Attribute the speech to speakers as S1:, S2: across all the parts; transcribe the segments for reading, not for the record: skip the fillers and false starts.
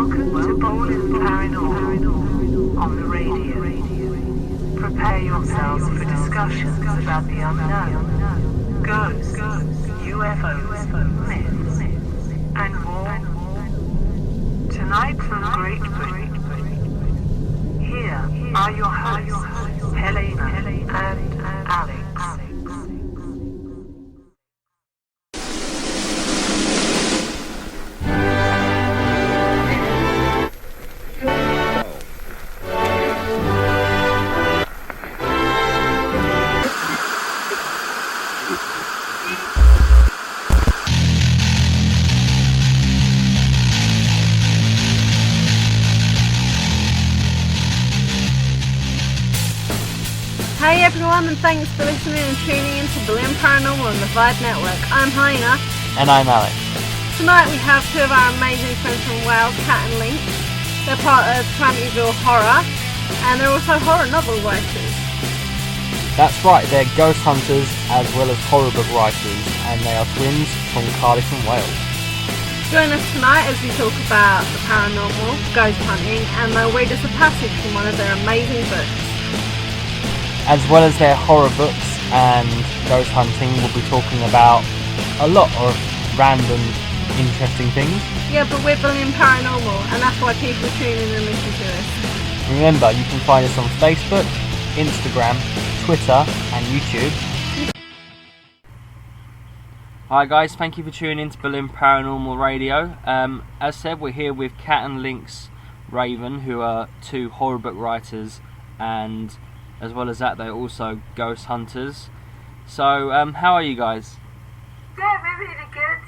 S1: Welcome to Boleyn Paranormal on the radio. Prepare yourselves for discussions about the unknown, ghosts, UFOs, myths, and more. Tonight from Great Britain, here are your hosts, Helena and Alex.
S2: Hey everyone, and thanks for listening and tuning in to Boleyn Paranormal on the Vibe Network. I'm Helena.
S3: And I'm Alex.
S2: Tonight we have two of our amazing friends from Wales, Cat and Lynx. They're part of Amityville Horror, and they're also horror novel writers.
S3: That's right, they're ghost hunters as well as horror book writers, and they are twins from Cardiff and Wales.
S2: Join us tonight as we talk about the paranormal, ghost hunting, and they'll read us a passage from one of their amazing books.
S3: As well as their horror books and ghost hunting, we'll be talking about a lot of random, interesting things.
S2: Yeah, but we're Boleyn Paranormal, and that's why people tune in and listen to us.
S3: Remember, you can find us on Facebook, Instagram, Twitter, and YouTube. Hi guys, thank you for tuning in to Boleyn Paranormal Radio. As said, we're here with Cat and Lynx Raven, who are two horror book writers, and as well as that, they're also ghost hunters. So, how are you guys?
S4: Yeah, we're really good.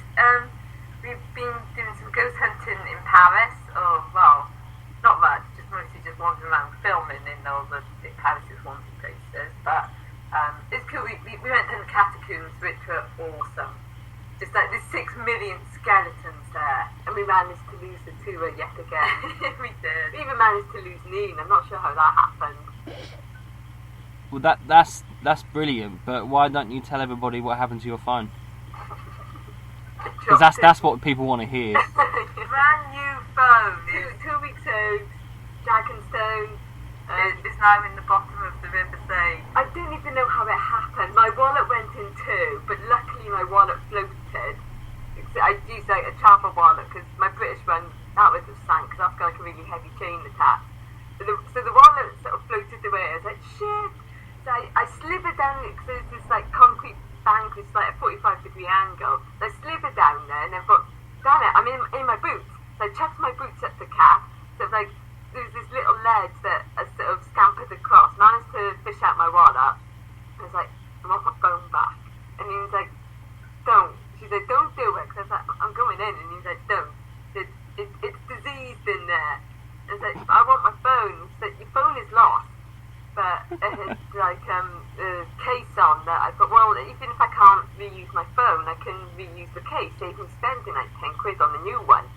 S4: We've been doing some ghost hunting in Paris, or, well, not much, mostly just wandering around filming in all the Paris' haunted places. But it's cool. We went to the catacombs, which were awesome. Just like there's 6 million skeletons there, and we managed to lose the tour yet again. We did. We even managed to lose Neen. I'm not sure how that happened.
S3: Well, that's brilliant, but why don't you tell everybody what happened to your phone? Because that's what people want to hear.
S4: Brand new phone. 2 weeks old, Dragonstone. It's now in the bottom of the River Sea. I don't even know how it happened. My wallet went in too, but luckily my wallet floated. I used like a travel wallet because my British one, that would have sank because I've got like a really heavy chain attached. So the wallet sort of floated away. I was like, shit. So I slithered down because there's this like concrete bank which is like a 45-degree angle. So I slithered down there and then thought, damn it, I'm in my boots. So I chucked my boots at the cat. So like there was this little ledge that I sort of scampered across, managed to fish out my wallet. I was like, I want my phone back. And he was like, don't. She said, don't do it. Because I was like, I'm going in. And he was like, don't. It's diseased in there. I was like, I want my phone. She said, your phone is lost. But it had like a case on that. I thought, well, even if I can't reuse my phone, I can reuse the case, save me spending like 10 quid on the new one.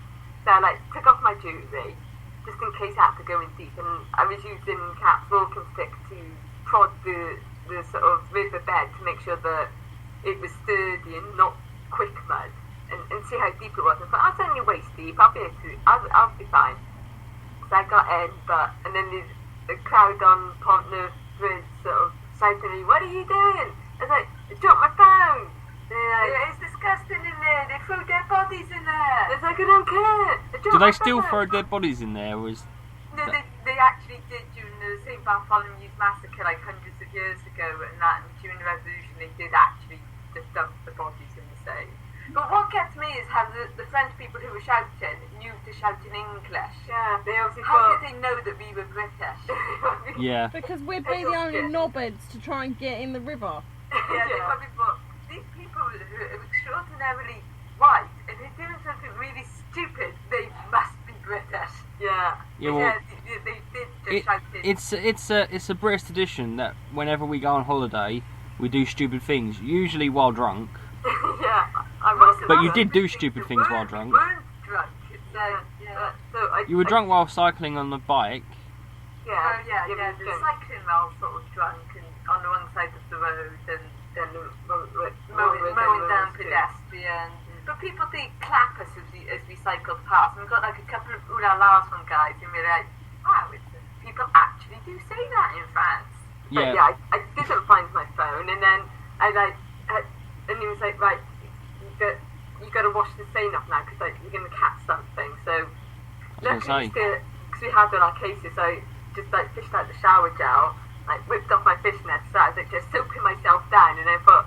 S4: So I like took off my jewellery just in case I had to go in deep, and I was using Cat's walking stick to prod the sort of riverbed to make sure that it was sturdy and not quick mud, and see how deep it was. I thought, that's only waist deep. I'll be fine. So I got in, and then the crowd on Pont Neuf Bridge sort of shouted at me, what are you doing? I was like, I dropped my phone. Like, it's disgusting in there. They throw dead bodies in there. It's like, I don't care.
S3: Do they still throw dead bodies in there? Or is
S4: no, they actually did during the St. Bartholomew's Massacre like hundreds of years ago, and during the Revolution they did actually just dump the bodies in the sea. But what gets me is how the French people who were shouting knew to shout in English. Yeah, they obviously how did they know that we were British?
S3: Yeah.
S2: Because we'd be the only knobheads to try and get in the river.
S4: Yeah, they probably thought, these people who are extraordinarily white and they're doing something really stupid, they must be British. Yeah.
S3: Yeah, well,
S4: they did just shout it.
S3: it's a British tradition that whenever we go on holiday, we do stupid things, usually while drunk.
S4: Yeah.
S3: But you did do stupid things while drunk.
S4: You weren't drunk.
S3: You were drunk while cycling on the bike.
S4: Yeah, the cycling while sort of drunk and on the one side of the road and then mowing down pedestrians. but people did clap us as we cycled past, and we got like a couple of ooh-la-las from guys, and we were like, wow, people actually do say that in France.
S3: Yeah.
S4: But yeah, I didn't find my phone, and then and he was like, right, you got to wash the stain off now because you're going to catch something. So luckily, because we had all our cases, so I just like fished out the shower gel, like whipped off my fishnets, so I was like just soaking myself down, and I thought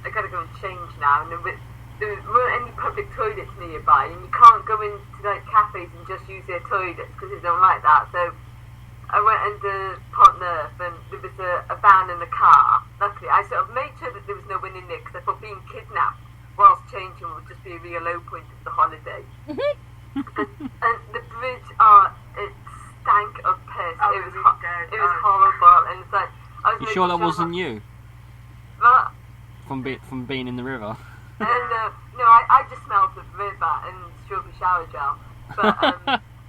S4: I got to go and change now. And there weren't any public toilets nearby, and you can't go into like cafes and just use their toilets because they don't like that. So I went under Pont Neuf, and there was a van and a car. Luckily, I sort of made sure that there was no one in there because I thought being kidnapped whilst changing would just be a real low point of the holiday. And the bridge, it stank of piss.
S2: Oh,
S4: it was horrible, and it's like I was.
S3: You sure that wasn't you?
S4: What?
S3: From being in the river.
S4: And no, I just smelled the river and strawberry shower gel. But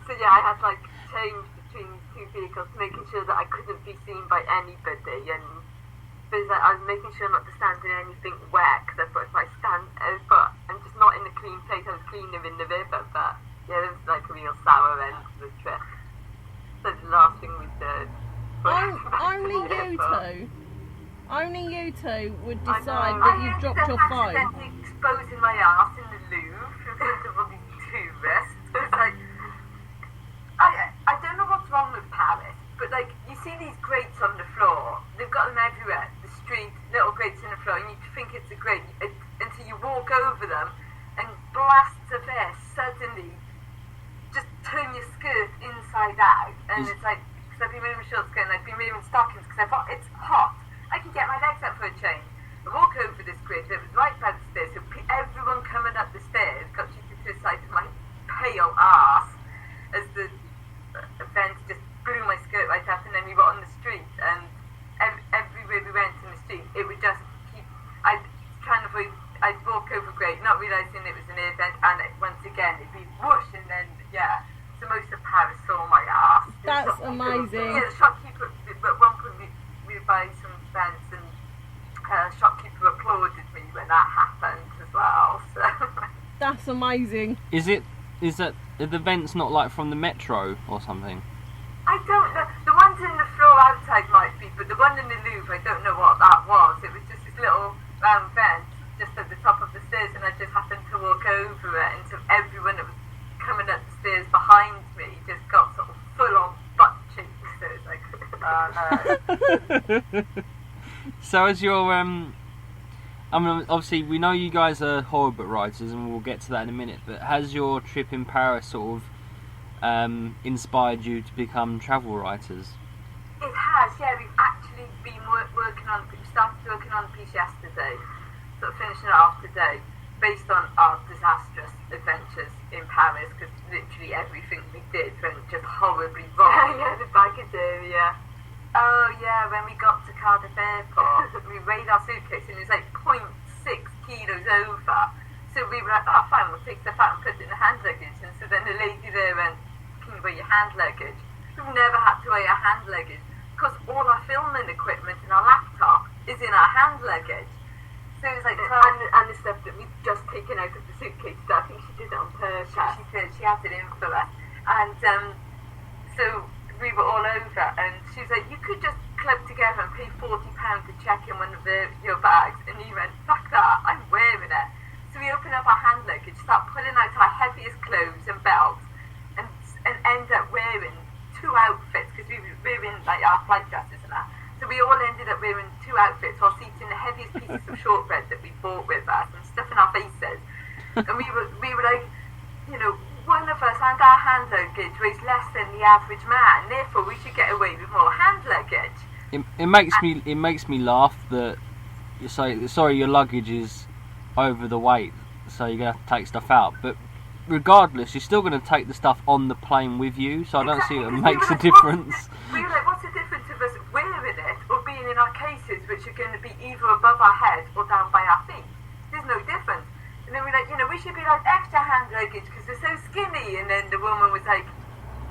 S4: so yeah, I had like change between two vehicles, making sure that I couldn't be seen by anybody, and like, I was making sure not to stand in anything wet because I thought if I stand, but I'm just not in a clean place. I was cleaner in the river, but yeah, it was like a real sour end to the trip. So the last thing we did.
S2: Only you two would decide that you've dropped your phone.
S4: Exposing my ass in the Louvre in front of all these tourists. It's like, I don't know what's wrong with Paris, but like you see these grates on the floor. They've got them everywhere. The street, little grates in the floor, and you think it's a grate until you walk over them, and blasts of air suddenly just turn your skirt inside out, and it's like, because I've been wearing short skirt and I've been wearing stockings because I thought it's hot. I can get my legs up for a change. I walk over this grid that was right by the stairs, so everyone coming up the stairs got you to the sight of my pale arse as the event just blew my skirt right up, and then we were on the street, and everywhere we went in the street, it would just keep, I'd walk over great, not realising it was an air vent, and once again, it'd be whoosh, and then, yeah, so most of Paris saw my arse.
S2: That's amazing.
S4: Yeah, the shopkeeper, at one point we were buying some vents, and shopkeeper applauded me when that happened as well, so.
S2: That's amazing.
S3: Is that the vents not like from the metro or something?
S4: I don't know. The ones in the floor outside might be, but the one in the Louvre, I don't know what that was. It was just this little round vent just at the top of the stairs, and I just happened to walk over it, and so everyone that was coming up the stairs behind me just got sort of full on butt cheeks. So it's like,
S3: So as your I mean, obviously we know you guys are horror book writers, and we'll get to that in a minute, but has your trip in Paris sort of inspired you to become travel writers?
S4: It has, yeah. We've actually been working on, we started working on a piece yesterday, sort of finishing it off today, based on our disastrous adventures in Paris, because literally everything we did went just horribly wrong. Yeah, the baggage area. Oh yeah, when we got to Cardiff Airport, we weighed our suitcase and it was like 0.6 kilos over. So we were like, oh fine, we'll take stuff out and put it in the hand luggage. And so then the lady there went, can you weigh your hand luggage? We've never had to weigh our hand luggage because all our filming equipment and our laptop is in our hand luggage. So it was like, and the stuff that we'd just taken out of the suitcase. So I think she did it on purpose. She did, she had it in for us. And so we were all over, and she was like, you could just club together and pay £40 to check in one of your bags. And he went, fuck that, I'm wearing it. So we open up our hand luggage, start pulling out our heaviest clothes and belts, and end up wearing 2 outfits, because we were wearing like our flight dresses and that. So we all ended up wearing 2 outfits while eating the heaviest pieces of shortbread that we bought with us and stuffing our faces. And we were like, you know, one of us and our hand luggage weighs less than the average man, therefore we should get away with more hand luggage.
S3: It makes me laugh that you say, sorry, your luggage is over the weight, so you're gonna have to take stuff out. But regardless, you're still gonna take the stuff on the plane with you, so I don't see it makes a difference.
S4: We were like, what's the difference of us wearing it or being in our cases, which are going to be either above our head or down by our feet? There's no difference. And then we're like, you know, we should be like extra hand luggage because we're so skinny. And then the woman was like,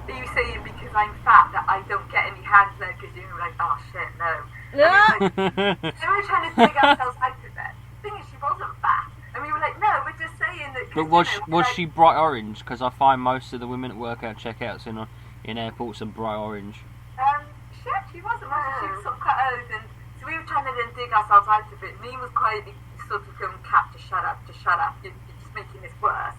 S4: are you saying because I'm fat that I don't get any hand luggage? And we were like, oh shit, no. And we were trying to dig ourselves out of it. The thing is, she wasn't fat. And And we were like, no, we're just saying that.
S3: But was she bright orange? Because I find most of the women that work out checkouts in airports are bright orange.
S4: She actually wasn't. She was sort of quite old, and so we were trying to then dig ourselves out of it. And he was quietly sort of going, Cat, just shut up, you're just making this worse.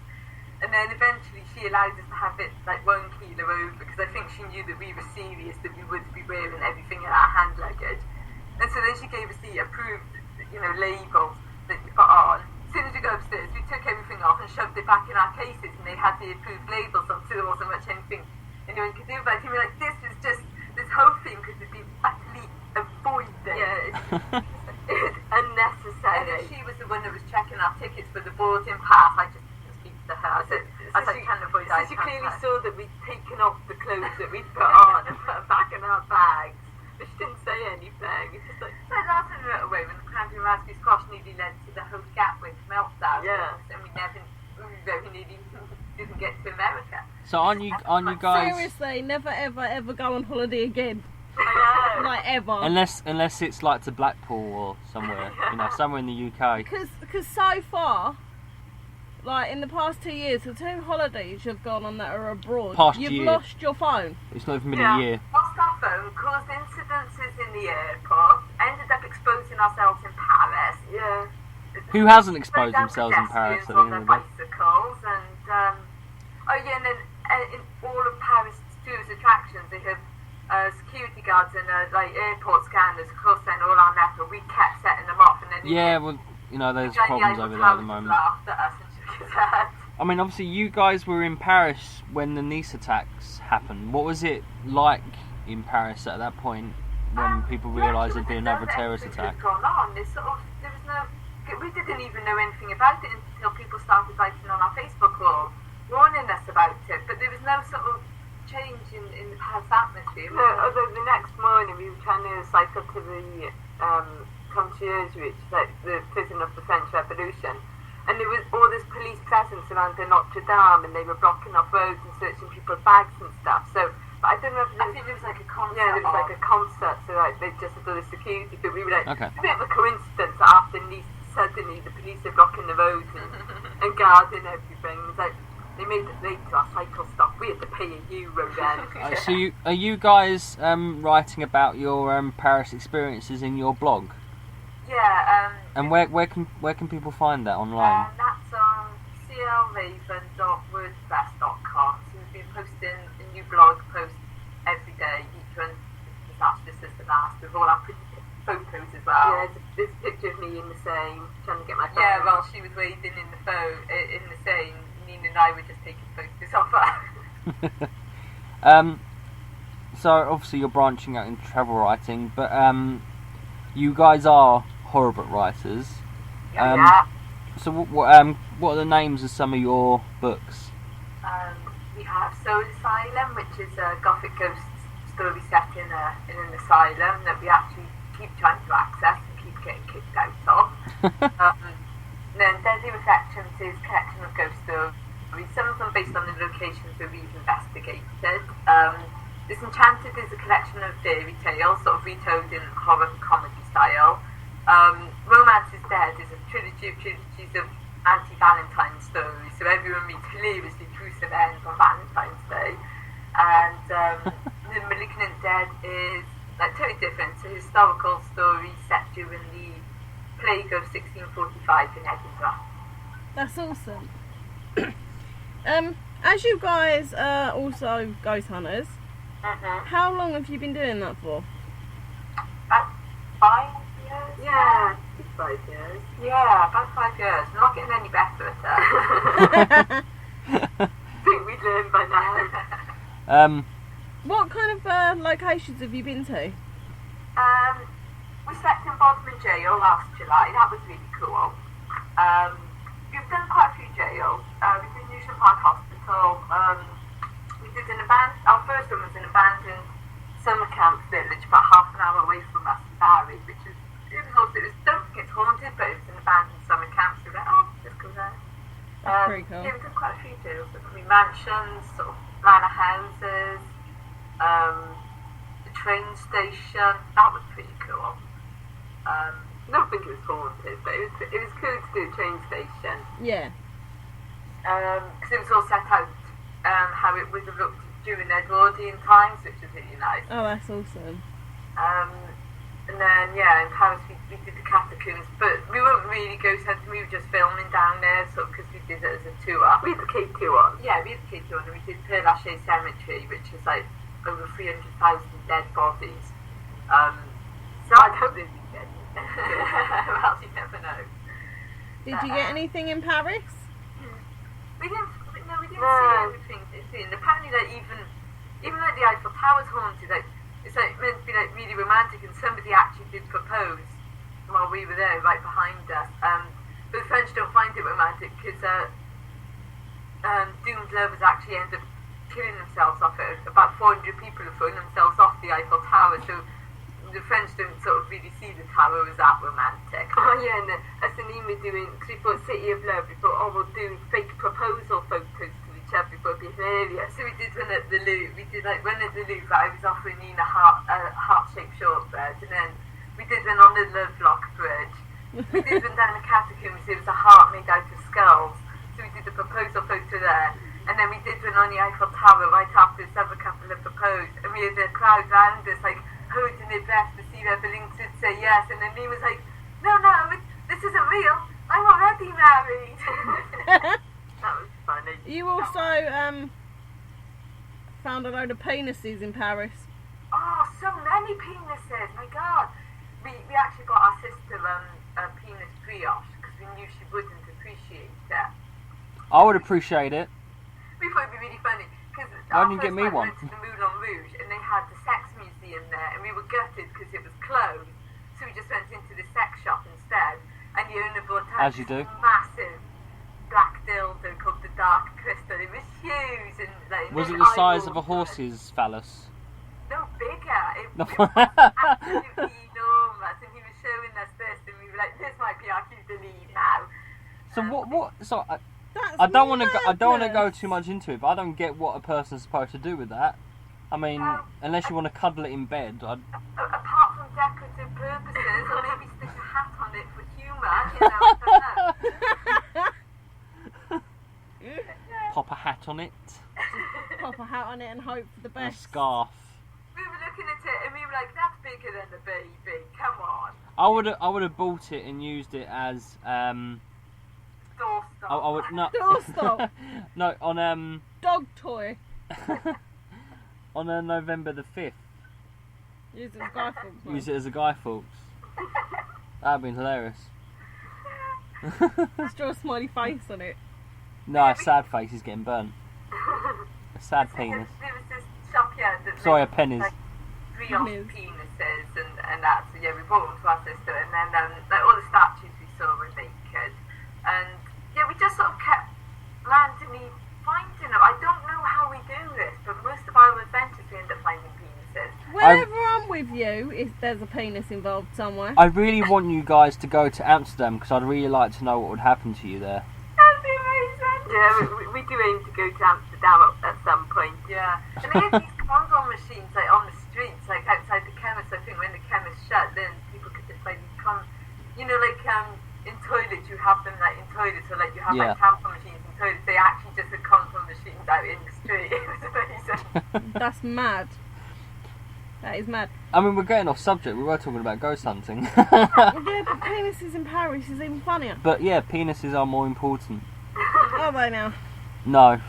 S4: And then eventually she allowed us to have it like 1 kilo over, because I think she knew that we were serious, that we would be wearing everything in our hand luggage. And so then she gave us the approved, labels that you put on. As soon as we go upstairs, we took everything off and shoved it back in our cases, and they had the approved labels on, so there wasn't much anything anyone could do about it. And we were like, this whole thing could have been utterly avoided. Yeah, it's unnecessary. And if she was the one that was checking our tickets for the boarding pass, I just speak to her. I can't avoid that. So she clearly saw that we'd taken off the clothes that we'd put on and put them back in our bags. But she didn't say anything. It's just like, so that's a little way when the cranberry raspberry squash nearly led to the whole Gatwick meltdown. Yeah. And we very nearly didn't get to America.
S3: So aren't you guys...
S2: Seriously, never ever go on holiday again.
S4: I know.
S2: Like ever.
S3: Unless it's like to Blackpool or somewhere, somewhere in the UK.
S2: Because so far, like in the past 2 years, the 2 holidays you've gone on that are abroad, you've lost your phone.
S3: It's not even been a year.
S4: Lost our phone, caused incidences in the airport, ended up exposing ourselves in Paris. Yeah.
S3: Who hasn't exposed themselves in Paris at the end of the day?
S4: Bicycles and and then in all of Paris' tourist attractions, they have security guards and airport scanners. Of course, then all our metal, we kept setting them off, and then
S3: there's problems over there at the moment.
S4: Laughed at us and shook his head.
S3: I mean, obviously, you guys were in Paris when the Nice attacks happened. What was it like in Paris at that point when people realised there'd been another terrorist attack?
S4: We didn't even know anything about it until people started writing on our Facebook wall, warning us about it. But there was no sort of change in the Paris atmosphere. No, although the next morning we were trying to cycle to the concierge, which is like the prison of the French Revolution, and there was all this police presence around the Notre Dame, and they were blocking off roads and searching people's bags and stuff. So, but I don't know if I think there was like a concert. Yeah, there was like a concert, so like they just had all the security. But we were like,
S3: okay.
S4: It's a bit of a coincidence that after Nice, suddenly the police are blocking the roads and guarding everything. It's like they made it late to our cycle stop. We had to pay €1 then.
S3: So are you guys writing about your Paris experiences in your blog?
S4: Yeah.
S3: And where can people find that online?
S4: That's on clraven.wordpress.com. So we've been posting a new blog post every day. Each one is just as the last, with all our pretty photos as well. Yeah, there's a picture of me in the Seine trying to get my phone. Yeah, well, she was wading in the Seine. Nina and I were just taking photos of her.
S3: So obviously you're branching out into travel writing, but you guys are horror book writers.
S4: Yeah.
S3: So what are the names of some of your books?
S4: We have Soul Asylum, which is a gothic ghost story set in an asylum that we actually keep trying to access and keep getting kicked out of. Then Deadly Reflections is a collection of ghost stories, some of them based on the locations that we've investigated. Disenchanted is a collection of fairy tales, sort of retold in horror and comedy style. Romance is Dead is a trilogy of trilogies of anti-Valentine stories, so everyone meets hilariously gruesome ends on Valentine's Day. And The Malignant Dead is totally different. It's a historical story set during the plague of 1645 in Edinburgh.
S2: That's awesome. As you guys are also ghost hunters, how long have you been doing that for?
S4: About 5 years? Yeah, 5 years. Yeah, about 5 years. I'm not getting any better at it. I think we'd learn by now.
S2: What kind of locations have you been to?
S4: We slept in Bodmin Jail last July. That was really cool. We've done quite a few jails. We did Newsham Park Hospital. We did our first one was an abandoned summer camp village about half an hour away from us in Barry, which was, don't think it's haunted, but it was an abandoned summer camp, so we were like, let's go there.
S2: That's pretty cool.
S4: Yeah, we did quite a few jails. There could be mansions, sort of manor houses, the train station. That was pretty cool. I don't think it was haunted, but it was cool to do a train station.
S2: Yeah.
S4: Because it was all set out how it would have looked during Edwardian times, which was really nice.
S2: Oh, that's awesome.
S4: And then, yeah, in Paris we did the catacombs, but we weren't really ghost hunting, we were just filming down there, so because we did it as a tour. We had the K2 on. Yeah, we had the K2 on, and we did Père Lachaise Cemetery, which is like over 300,000 dead bodies. So I don't really get it. Well, you never know.
S2: Did you get anything in Paris?
S4: We didn't see anything. Apparently, like even like the Eiffel Tower's haunted. Like it's like meant to be like really romantic, and somebody actually did propose while we were there, right behind us. But the French don't find it romantic because doomed lovers actually end up killing themselves off it. About 400 people have thrown themselves off the Eiffel Tower. So the French don't sort of really see the tower as that romantic. Oh yeah, and us and Ian were doing, because we thought City of Love, we thought, oh, we'll do fake proposal photos to each other, it would be hilarious. So we did one at the Louvre, one at the Louvre, I was offering Ian a heart-shaped shortbread, and then we did one on the Lovelock Bridge. We did one down the catacombs, it was a heart made out of skulls, so we did the proposal photo there. And then we did one on the Eiffel Tower right after this other couple had proposed, and we had a crowd round us, like, holding their breath to see whether Lynx would say yes, and then he was like, no, this isn't real, I'm already married. That was funny.
S2: You also found a load of penises in Paris.
S4: Oh, so many penises, my God. We actually got our sister a penis brioche, because we knew she wouldn't appreciate it.
S3: I would appreciate it.
S4: We thought it'd be really funny, because
S3: why didn't you get me one?
S4: We went to the Moulin Rouge, and they had the sex museum there, and we were gutted because it was closed, so we just went into the sex shop instead, and the owner brought out
S3: As you do.
S4: this massive black dildo called the Dark Crystal. It was huge, and like,
S3: Was it the size of a horse's phallus?
S4: No, bigger. It was absolutely enormous, and he was showing us this, and we were like, this might be our cue to leave now.
S3: So what? So I don't want to go too much into it, but I don't get what a person's supposed to do with that. I mean, unless you want to cuddle it in bed.
S4: Apart from decorative purposes, or maybe stick a hat on it for humour, I don't know.
S3: Pop a hat on it.
S2: Pop a hat on it and hope for the
S3: And a
S2: best.
S3: scarf.
S4: We were looking at it and we were like, that's bigger than the baby, come on.
S3: I would have bought it and used it as
S4: Doorstop.
S3: I would not.
S2: Doorstop.
S3: No, on
S2: Dog toy.
S3: on November the 5th.
S2: Use it as Guy Fawkes.
S3: Use it as a Guy Fawkes. That'd been hilarious.
S2: Just draw a smiley face on it.
S3: No, a sad face is getting burnt. A sad penis.
S4: There was this shop here that
S3: Sorry, a
S4: made,
S3: pennies.
S4: like, brioche
S2: Pennies.
S4: penises and that. So yeah, we bought them to our sister, and then like all the statues we saw were naked, and yeah, we just sort of kept randomly finding them. I don't know how we do this, but most of our adventures we end up finding penises.
S2: Whenever I'm with you, if there's a penis involved somewhere.
S3: I really want you guys to go to Amsterdam because I'd really like to know what would happen to you there.
S4: That'd be amazing. Yeah, we do aim to go to Amsterdam at some point. Yeah, and they have these condom machines like on the streets, like outside the chemist. I think when the chemist shut, then people could just like like in toilets you have them like in toilets, so like you have like tampon machines in toilets. They actually just had condom machines out in the street. It was amazing.
S2: That's mad. That is mad.
S3: I mean, we're getting off subject. We were talking about ghost hunting.
S2: Yeah, but penises in Paris is even funnier.
S3: But yeah, penises are more important.
S2: Are they now?
S3: No.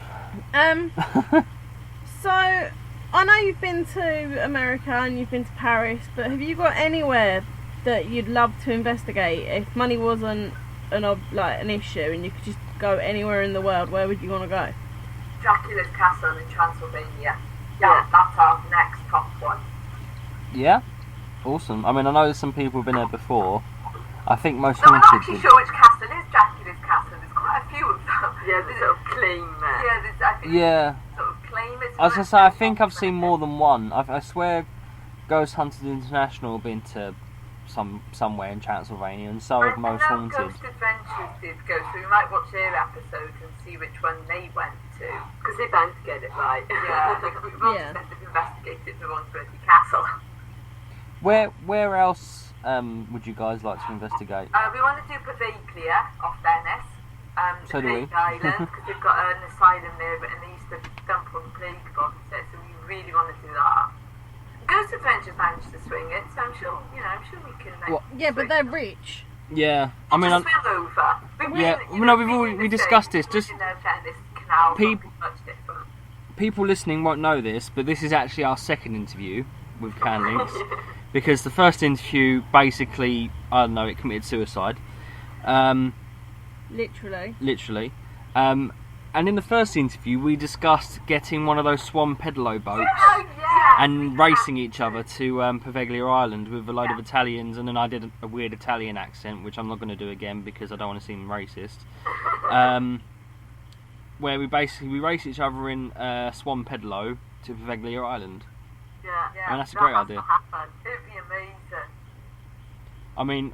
S2: So, I know you've been to America and you've been to Paris, but have you got anywhere that you'd love to investigate? If money wasn't an issue and you could just go anywhere in the world, where would you want to go?
S4: Dracula's Castle in Transylvania. Yeah, that's our next top one.
S3: Yeah? Awesome. I mean, I know there's some people who've been there before. I think most
S4: No, I'm not
S3: haunted
S4: actually
S3: would-
S4: sure which castle is Dracula's Castle. There's quite a few of them. Yeah, they sort of claim it. Yeah, I think
S3: Yeah.
S4: they sort of claim it.
S3: I was going to say, I think I've seen more than one. I swear Ghost Hunters International have been to somewhere in Transylvania, and so have Most
S4: I know
S3: Haunted.
S4: Ghost Adventures did go, so we might watch their episode and see which one they went to. Because they're bound to get it right. Yeah, like we've all
S2: Yeah.
S4: just investigated the Wandsworthy Castle.
S3: Where else would you guys like to investigate?
S4: We want to do Pavaglia off Venice,
S3: So do we.
S4: Plague Island, because they've got an asylum there, and they used to dump on plague bombs there, so we really want to do that. Ghost Adventures managed to swing it, so I'm sure we can.
S3: What?
S2: Yeah, but they're rich.
S3: Yeah, I mean,
S4: swim over.
S3: we discussed this. Just
S4: Venice canal,
S3: People-
S4: much different.
S3: people listening won't know this, but this is actually our second interview with Cat and Lynx, because the first interview basically, I don't know, it committed suicide.
S2: Literally.
S3: And in the first interview, we discussed getting one of those Swan Pedalo boats
S4: Oh, yeah!
S3: and racing each other to Pavaglia Island with a load of Italians, and then I did a weird Italian accent, which I'm not going to do again because I don't want to seem racist. Where we race each other in Swan Pedalo to Pavaglia Island.
S4: Yeah.
S3: And that's a great idea.
S4: Happen. It'd be amazing.
S3: I mean,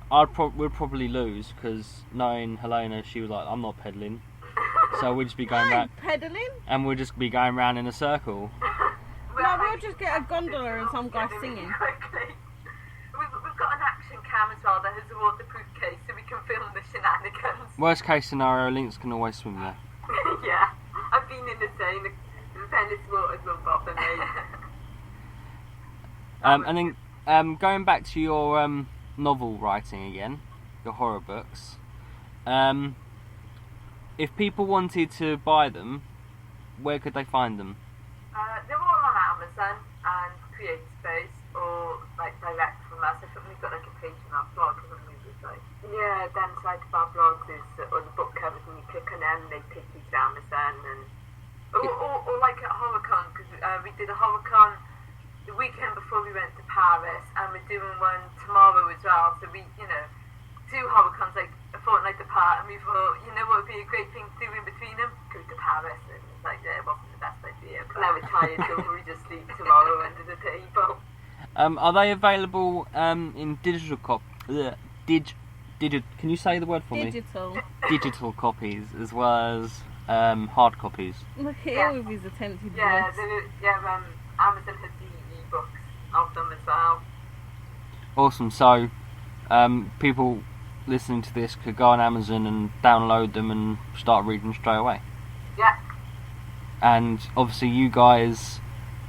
S3: we'd probably lose because knowing Helena, she was like, "I'm not pedaling," so we'd just be going round,
S2: Pedaling?
S3: and we'd just be going round in a circle.
S2: No, we'll just get a gondola and some guy singing.
S4: Quickly. We've got an action cam as well that has a waterproof case, so we can film the shenanigans.
S3: Worst case scenario, Lynx can always swim there.
S4: Yeah, I've been in the Seine. The Venice waters won't bother me.
S3: And then going back to your novel writing again, your horror books. If people wanted to buy them, where could they find them?
S4: They're all on Amazon and CreateSpace, or like direct from us. I think we've got like a page on our blog, haven't we? Yeah, then side of our blogs is all the book covers, and you click on them, they take you to Amazon, and or like at HorrorCon, because we did a HorrorCon the weekend before we went to Paris, and we're doing one tomorrow as well. So we, two HorrorCons like a fortnight apart, and we thought, what would be a great thing to do in between them? Go to Paris, and it's like, yeah, it wasn't the best idea. But now we're tired, so we just sleep tomorrow under the table.
S3: Are they available in digital can you say the word for me? Digital copies as well as hard copies.
S2: Look at him with his attempted voice.
S4: Amazon has the e-books of them as well.
S3: Awesome. So people listening to this could go on Amazon and download them and start reading straight away.
S4: Yeah.
S3: And obviously you guys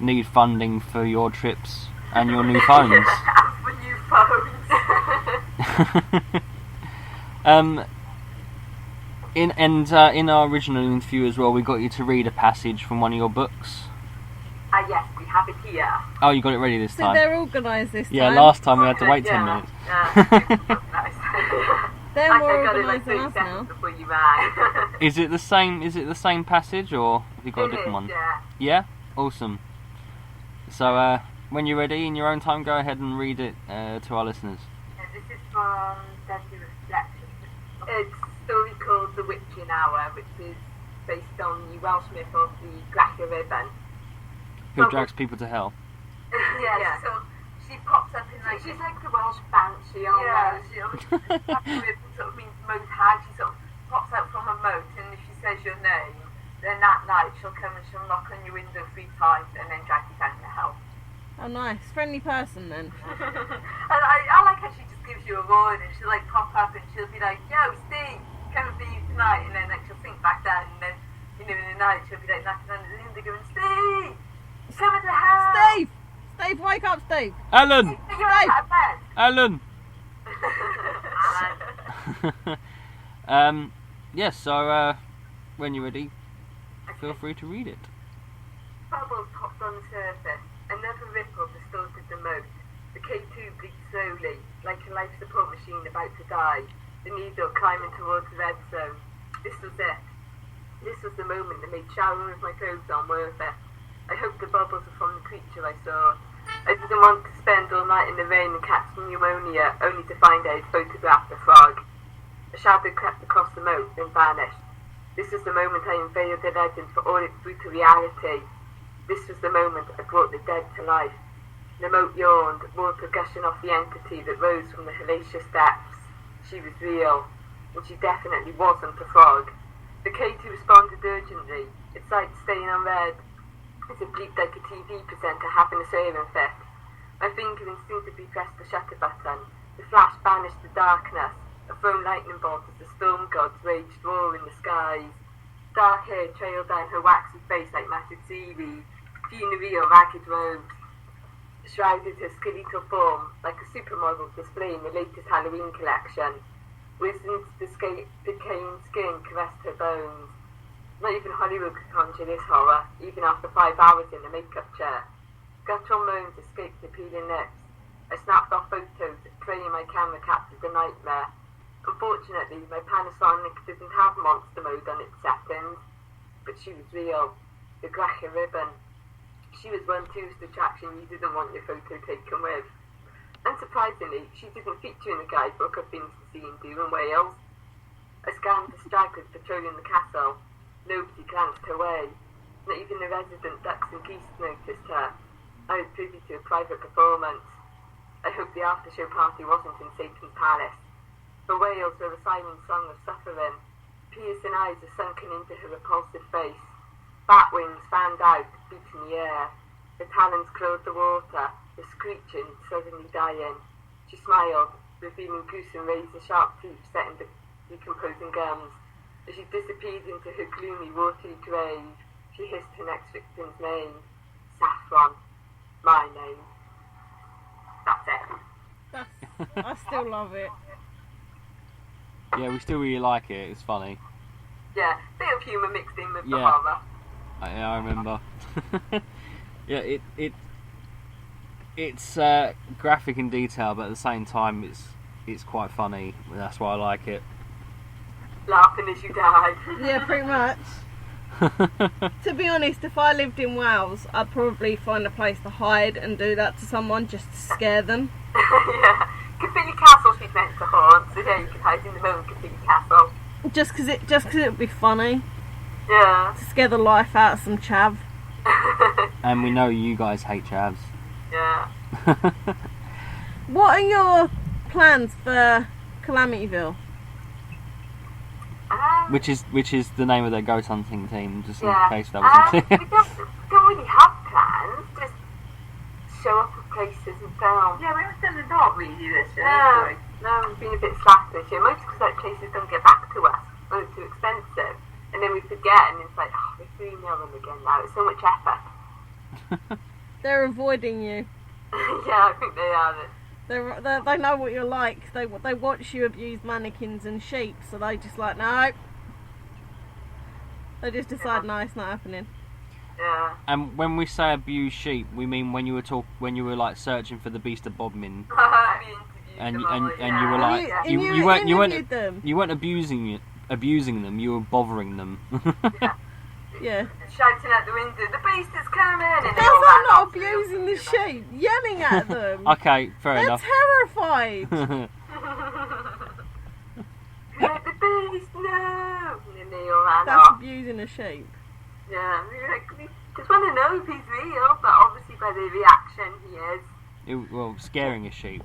S3: need funding for your trips and your new phones.
S4: For new phones.
S3: In our original interview as well, we got you to read a passage from one of your books.
S4: Yes, we have it here.
S3: Oh, you got it ready this
S2: So
S3: time.
S2: they're organised this time.
S3: Yeah, last time we had to wait 10 minutes.
S2: They're more organised than us now.
S4: Before you ran.
S3: Is it the same passage, or have you got a different one?
S4: Yeah.
S3: Yeah? Awesome. So when you're ready in your own time, go ahead and read it to our listeners.
S4: This is from Deadly Reflections. It's a story called The Witching Hour, which is based on the Welsh myth of the Gracia Ribbon.
S3: Who drags people to hell?
S4: Yeah, so she pops up in like... She's like the Welsh banshee, she sort of means moat hag. She sort of pops out from a moat, and if she says your name, then that night she'll come and she'll knock on your window 3 times and then drag you down to hell.
S2: Oh, nice. Friendly person, then.
S4: And I like how she just gives you a warning, and she'll like pop up and she'll be like, "Yo, Steve, coming for you tonight," and then like she'll sink back down, and then in the night she'll be like knocking on the window going, "Steve, you're coming to hell!"
S2: Steve, wake up, Steve.
S3: Alan!
S4: You're out of bed.
S3: Alan!
S4: Alan.
S3: Yes, so when you're ready, feel free to read it.
S4: Bubbles popped on the surface. Another ripple distorted the moat. The K2 bleeds slowly, like a life support machine about to die. The needle climbing towards the red zone. This was it. This was the moment that made showering with my clothes on worth it. I hoped the bubbles were from the creature I saw. I didn't want to spend all night in the rain and catch pneumonia, only to find I had photographed a frog. A shadow crept across the moat, then vanished. This was the moment I unveiled the legend for all its brutal reality. This was the moment I brought the dead to life. The moat yawned, water gushing off the entity that rose from the hellacious depths. She was real, and she definitely wasn't a frog. The K2 responded urgently, its light staying on red, as it bleeped like a TV presenter having a siren fit. My finger instinctively pressed the shutter button. The flash banished the darkness, a thrown lightning bolt as the storm gods waged war in the skies. Dark hair trailed down her waxy face like matted seaweed, funereal ragged robes shrouded her skeletal form like a supermodel displaying the latest Halloween collection. Wisdom's decaying skin caressed her bones. Not even Hollywood could conjure this horror, even after 5 hours in a makeup chair. Guttural moans escaped her peeling lips. I snapped off photos, praying my camera captured the nightmare. Unfortunately, my Panasonic didn't have monster mode on its settings, but she was real. The Greca ribbon. She was one tourist attraction you didn't want your photo taken with. Unsurprisingly, she didn't feature in the guidebook of things to see and do in Wales. I scanned the stragglers patrolling the castle. Nobody glanced her way. Not even the resident ducks and geese noticed her. I was privy to a private performance. I hope the after-show party wasn't in Satan's palace. For Wales were a silent song of suffering. Piercing eyes are sunken into her repulsive face. Bat wings fanned out, beating the air. Her talons clawed the water, the screeching suddenly dying. She smiled, revealing gruesome razor-sharp teeth set in the decomposing gums. As she disappeared into her gloomy, watery grave, she hissed her next victim's name. Saffron. My name. That's it.
S2: I still love it.
S3: Yeah, we still really like it. It's funny.
S4: Yeah, bit of humour mixed in with the
S3: Yeah.
S4: horror.
S3: Yeah, I remember. Yeah, it's graphic in detail, but at the same time, it's quite funny. That's why I like it.
S4: Laughing as you die.
S2: Yeah, pretty much. To be honest, if I lived in Wales, I'd probably find a place to hide and do that to someone just to scare them.
S4: Yeah. Cathedral Castle she's meant to haunt, so yeah, you can hide in the moon Cathedral Castle.
S2: Just because it would be funny
S4: Yeah.
S2: to scare the life out of some chav.
S3: And we know you guys hate chavs.
S4: Yeah.
S2: What are your plans for Calamityville?
S3: Which is the name of their ghost hunting team, just in
S4: Yeah.
S3: case that wasn't
S4: We
S3: clear.
S4: don't really have plans, just show up at places and film.
S5: Yeah, we haven't done a lot really this year,
S4: No,
S5: have we?
S4: no, we've been a bit slack this year, mostly because like places don't get back to us, or it's too expensive. And then we forget, and it's like, oh, we have to email them again now, it's so much effort.
S2: They're avoiding you.
S4: Yeah, I think they are.
S2: They know what you're like. They watch you abuse mannequins and sheep, so they just like, no. They just decide, no, it's not happening.
S4: Yeah.
S3: And when we say abuse sheep, we mean when you were like searching for the beast of Bodmin, and you were like you weren't abusing them, you were bothering them.
S2: Yeah.
S4: Shouting out the window, the beast is coming! And
S2: How's
S4: they all
S2: that
S4: ran
S2: not
S4: off.
S2: abusing the sheep? Yelling at them.
S3: Okay, fair
S2: They're
S3: enough.
S2: terrified.
S4: Like, the beast, no! And then they all ran
S2: That's
S4: off.
S2: abusing a sheep.
S4: Yeah, we just want to know if he's real, but obviously by the reaction he is.
S3: Well, scaring a sheep,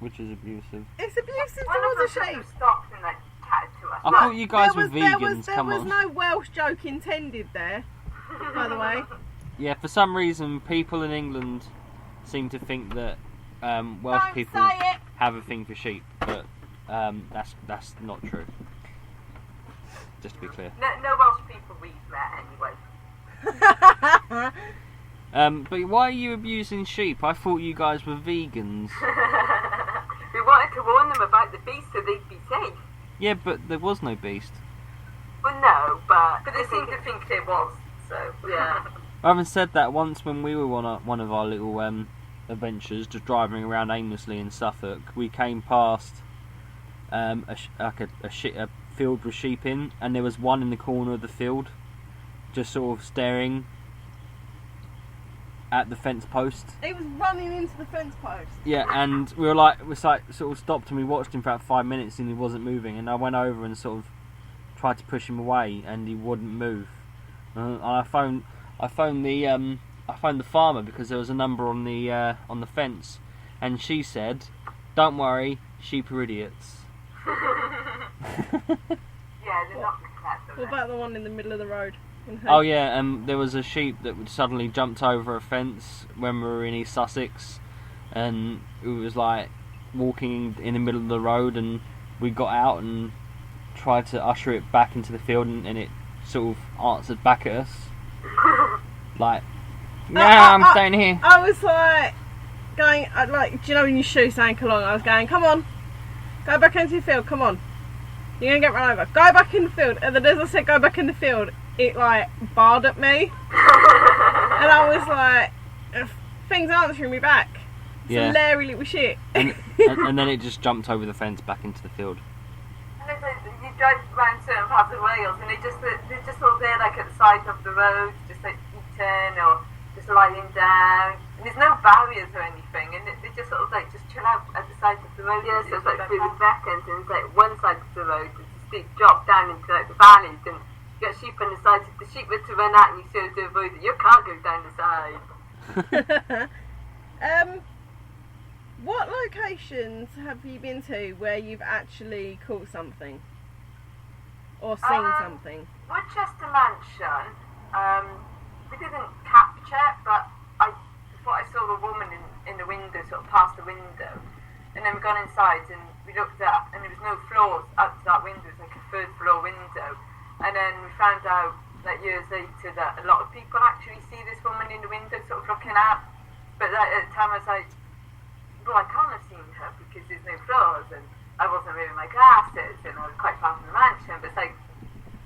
S3: which is abusive.
S2: It's abusive
S4: One of
S2: towards a
S4: them
S2: sheep.
S4: stopped and like chatted to us.
S3: I thought you guys were
S2: there
S3: vegans. Come
S2: was
S3: on.
S2: no Welsh joke intended there, by the way.
S3: Yeah, for some reason, people in England seem to think that Welsh
S2: Don't
S3: people
S2: say it.
S3: have a thing for sheep, but that's not true. Just to be clear.
S4: No Welsh people we've met anyway.
S3: But why are you abusing sheep? I thought you guys were vegans.
S4: We wanted to warn them about the beast so they'd be safe.
S3: Yeah, but there was no beast.
S4: Well, no, but they seem to think there was, so yeah.
S3: Having said that, once when we were on one of our little adventures, just driving around aimlessly in Suffolk, we came past a field with sheep in, and there was one in the corner of the field, just sort of staring at the fence post.
S2: He was running into the fence post.
S3: Yeah, and we were like sort of stopped and we watched him for about 5 minutes and he wasn't moving, and I went over and sort of tried to push him away and he wouldn't move. And I phoned the farmer because there was a number on the fence, and she said, "Don't worry, sheep are idiots."
S4: Yeah, they're not clever.
S2: What about the one in the middle of the road?
S3: Oh yeah, there was a sheep that suddenly jumped over a fence when we were in East Sussex, and it was like walking in the middle of the road, and we got out and tried to usher it back into the field, and it sort of answered back at us. Like, I'm staying here.
S2: I was like, going, like, do you know when your shoes ankle along? I was going, come on, go back into the field, come on. You're going to get run over. Go back in the field. And then as I said, go back in the field, it, like, barred at me. And I was like, things answering me back.
S3: Yeah.
S2: Hilarious little shit.
S3: And then it just jumped over the fence back into the field.
S4: And it's like, you drive around certain parts of Wales, and they're just all there, like, at the side of the road, just, like, eating or just lying down. And there's no barriers or anything, and they just sort of, like, just chill out at the side of the road. Yeah, so it's like through the beckons, and it's like one side of the road, it's a steep drop down into, like, the valleys, and you got sheep on the side. If the sheep were to run out and you sort of avoid it, you can't go down the side.
S2: What locations have you been to where you've actually caught something? Or seen something?
S4: Woodchester Mansion, we didn't capture it, but I thought I saw a woman in the window, sort of past the window. And then we got inside and we looked up, and there was no floors up to that window. It was like a third floor window. And then we found out, like, years later, that a lot of people actually see this woman in the window sort of looking out. But at the time I was like, well, I can't have seen her because there's no floors, and I wasn't wearing my glasses, and I was quite far from the mansion. But it's like,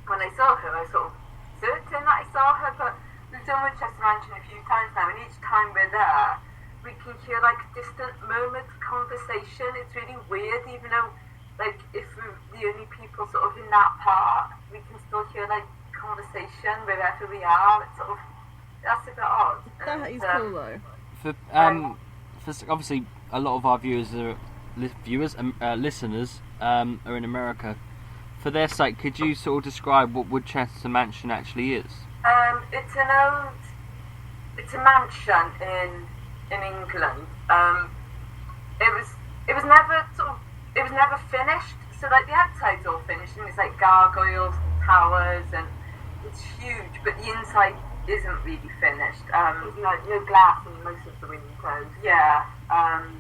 S4: when I saw her, I was sort of certain that I saw her. But we've done Woodchester Mansion a few times now, and each time we're there, we can hear, like, distant murmured conversation. It's really weird, even though, like, if we're the only people sort of in that part, we can still hear, like, conversation wherever we are. It's sort of, that's a bit odd.
S2: That is cool, though.
S3: For obviously, a lot of our listeners are in America. For their sake, could you sort of describe what Woodchester Mansion actually is?
S4: It's a mansion in England. It was never finished. So, like, the outside's all finished, and it's like gargoyles and towers, and it's huge. But the inside isn't really finished. There's no glass in most of the windows. Yeah.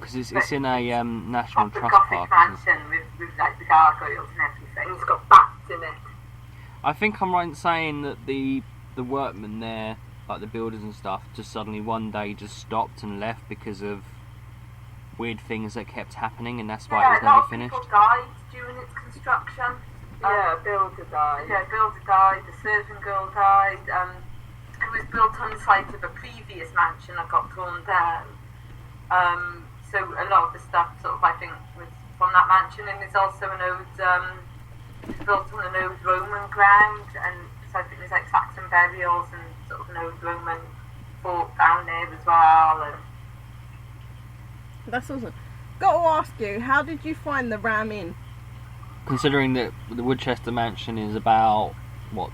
S3: Because it's in a National Trust
S4: Gothic
S3: Park.
S4: mansion with like the gargoyles and everything. And it's got bats in it.
S3: I think I'm right in saying that the workmen there, like the builders and stuff, just suddenly one day just stopped and left because of weird things that kept happening, and that's why it was never finished.
S4: People died during its construction. Builder died. Yeah, builder died. The servant girl died. It was built on the site of a previous mansion that got torn down. So a lot of the stuff, sort of, I think, was from that mansion, and there's also an old, built on an old Roman ground, and so I think there's like Saxon burials and sort of an old Roman fort down there as well. And
S2: that's awesome. Got to ask you, how did you find the Ram Inn?
S3: Considering that the Woodchester Mansion is about,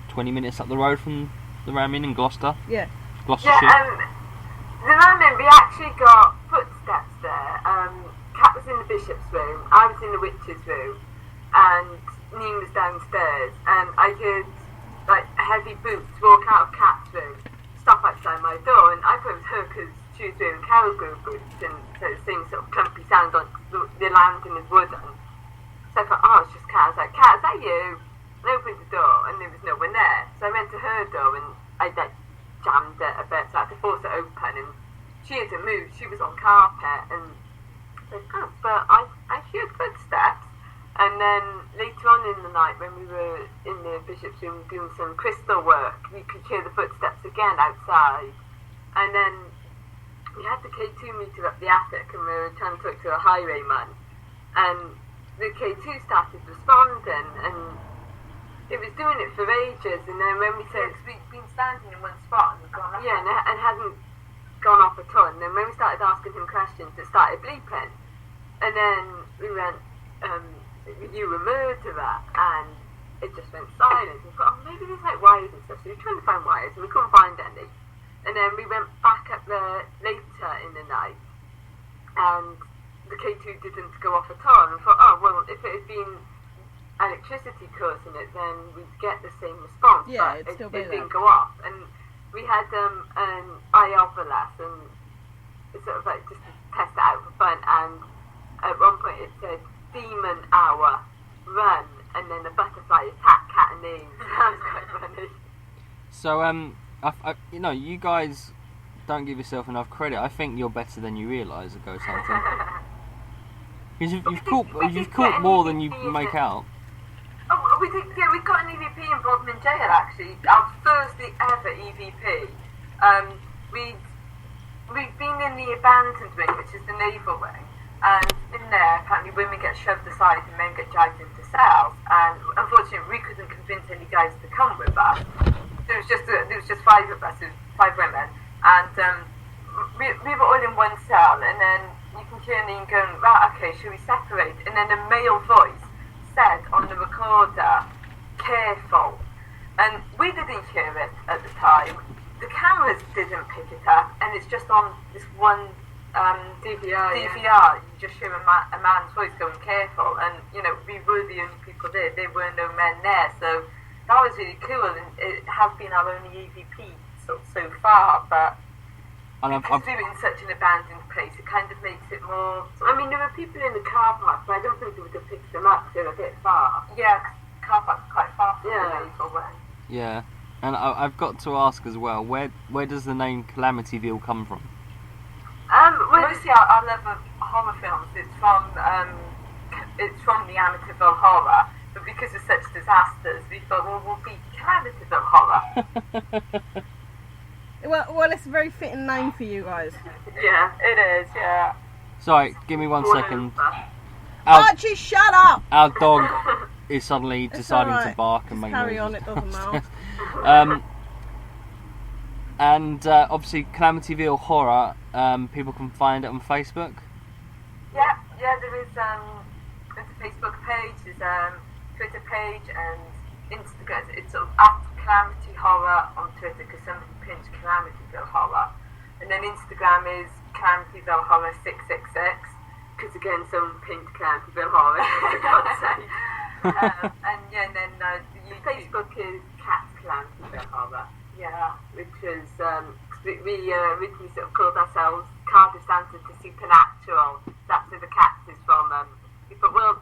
S3: 20 minutes up the road from the Ram Inn in Gloucester?
S2: Yeah.
S3: Gloucestershire?
S4: Yeah, the Ram Inn, we actually got footsteps there. Cat was in the bishop's room, I was in the witch's room, and Neen was downstairs, and I heard, like, heavy boots walk out of Cat's room, stop outside my door, and I thought it was her because she was wearing cowgirl boots, and so the same sort of clumpy sound on the landing is wooden. So I thought, it's just Cat. I was like, Cat, is that you? And I opened the door, and there was no one there. So I went to her door, and I, like, jammed it a bit, so I had to force it open, and she hadn't moved. She was on carpet, and I said, but I heard footsteps. And then later on in the night, when we were in the bishop's room doing some crystal work, we could hear the footsteps again outside. And then we had the K2 meter up the attic, and we were trying to talk to a highwayman. And the K2 started responding, and it was doing it for ages. And then when we said, we'd been standing in one spot and gone off, and hadn't gone off at all. And then when we started asking him questions, it started bleeping. And then we went, you were murderer, and it just went silent. We thought, maybe there's like wires and stuff. So we were trying to find wires, and we couldn't find any. And then we went back up there later in the night, and the K2 didn't go off at all. And we thought, well, if it had been electricity causing it, then we'd get the same response.
S2: Yeah,
S4: but
S2: it
S4: didn't go off. And we had an eye overlap, and it's sort of like just to test it out for fun, and at one point it said demon hour, run, and then a butterfly attack Cat and Lynx. That was quite funny.
S3: So you know, you guys don't give yourself enough credit. I think you're better than you realise at ghost hunting. Because you've caught more than you make out.
S4: Oh, we got an EVP in Bodmin Jail actually. Our first ever EVP. We've been in the abandoned wing, which is the naval wing, and in there apparently women get shoved aside and men get dragged into cells. And unfortunately, we couldn't convince any guys to come with us. There was just 5 of us, 5 women, and we were all in one cell. And then you can hear Ian going, right, okay, should we separate? And then a male voice said on the recorder, "Careful," and we didn't hear it at the time. The cameras didn't pick it up, and it's just on this one DVR. You just hear a man's voice going, "Careful," and you know we were the only people there. There were no men there, so that was really cool, and it has been our only EVP so far. But because we were in such an abandoned place, it kind of makes it more. I mean, there were people in the car park, but I don't think we would have picked them up. They were a bit far. Yeah, car park's quite far from the naval way.
S3: Yeah. And I've got to ask as well, where does the name Calamityville come from?
S4: Mostly our love of horror films. It's from the Amityville horror, but because of such disasters, we thought, well, we'll be Calamityville horror.
S2: Well, it's a very fitting name for you guys.
S4: Yeah, it is. Yeah.
S3: Sorry, give me 1 second.
S2: Archie, shut up!
S3: Our dog is suddenly
S2: It's
S3: deciding
S2: alright.
S3: to bark and
S2: Just
S3: make
S2: carry
S3: noises.
S2: on, it doesn't matter.
S3: And obviously Calamityville Horror, people can find it on Facebook.
S4: Yeah, there is there's a Facebook page, there's a Twitter page, and Instagram. It's sort of at Calamity Horror on Twitter because somebody pinched Calamityville Horror, and then Instagram is Calamityville Horror 666 because again someone pinched Calamityville Horror. For God's sake. And then the Facebook is Cat Calamityville Horror. Yeah, which is we originally sort of called ourselves Cardiff Stanton to Supernatural. That's where the cat is from. We thought, well,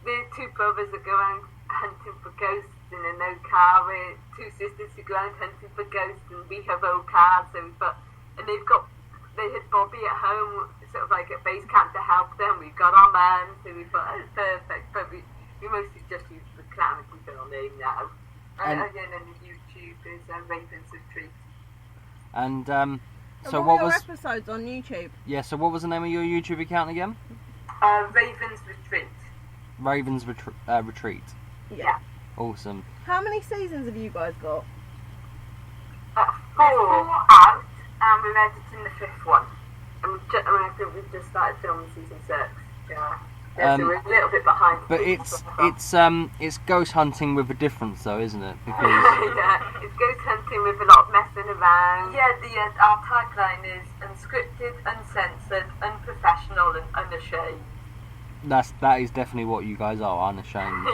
S4: we're 2 brothers that go around hunting for ghosts in an old car. We're 2 sisters who go around hunting for ghosts, and we have old cars. So we thought, and they had Bobby at home, sort of like at base camp to help them. We've got our man, so we thought, oh, it's perfect. But we mostly just use the Calamityville name now. And then the YouTube is Ravens Retreat.
S3: And
S2: So what was your episodes on YouTube?
S3: Yeah, so what was the name of your YouTube account again?
S4: Ravens Retreat.
S3: Ravens Retreat.
S2: Yeah.
S3: Awesome.
S2: How many seasons have you guys got?
S4: 4 out, and we're editing the 5th one. And I think we've just started filming season 6. Yeah. Yeah, so we're a little bit behind.
S3: But it's ghost hunting with a difference, though, isn't it? Because
S4: yeah, it's ghost hunting with a lot of messing around. Yeah, our tagline is unscripted, uncensored, unprofessional, and unashamed.
S3: That is definitely what you guys are, unashamed.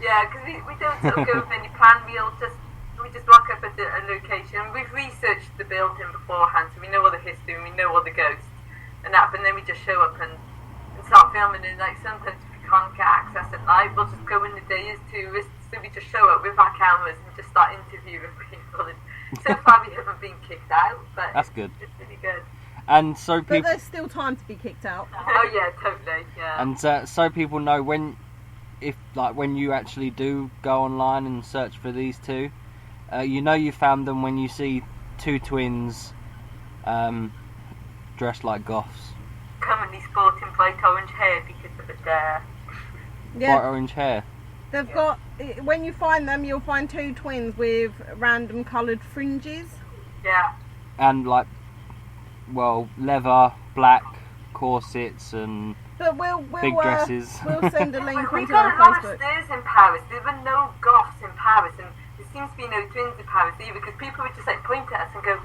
S4: yeah, because we don't sort of go with any plan. We just rock up at a location. We've researched the building beforehand, so we know all the history and we know all the ghosts and that. But then we just show up and start filming. And like sometimes if we can't get access at night, we'll just go in the day as tourists. So we just show up with our cameras and just start interviewing people. And so far we haven't been kicked out, but
S3: that's good.
S4: It's really good.
S3: And so people.
S2: But there's still time to be kicked out.
S4: Oh yeah, totally. Yeah.
S3: And so people know when you actually do go online and search for these 2, you know you found them when you see 2 twins dressed like goths.
S4: Currently sporting bright orange hair because of a dare.
S2: Yeah.
S3: Bright orange hair.
S2: They've got, when you find them, you'll find 2 twins with random coloured fringes.
S4: Yeah.
S3: And leather, black corsets and
S2: But we'll
S3: big dresses.
S2: We'll send a link
S4: we
S2: onto
S4: got
S2: our
S4: a lot of
S2: Facebook.
S4: stairs in Paris. There were no goths in Paris, and there seems to be no twins in Paris either, because people would just point at us and go,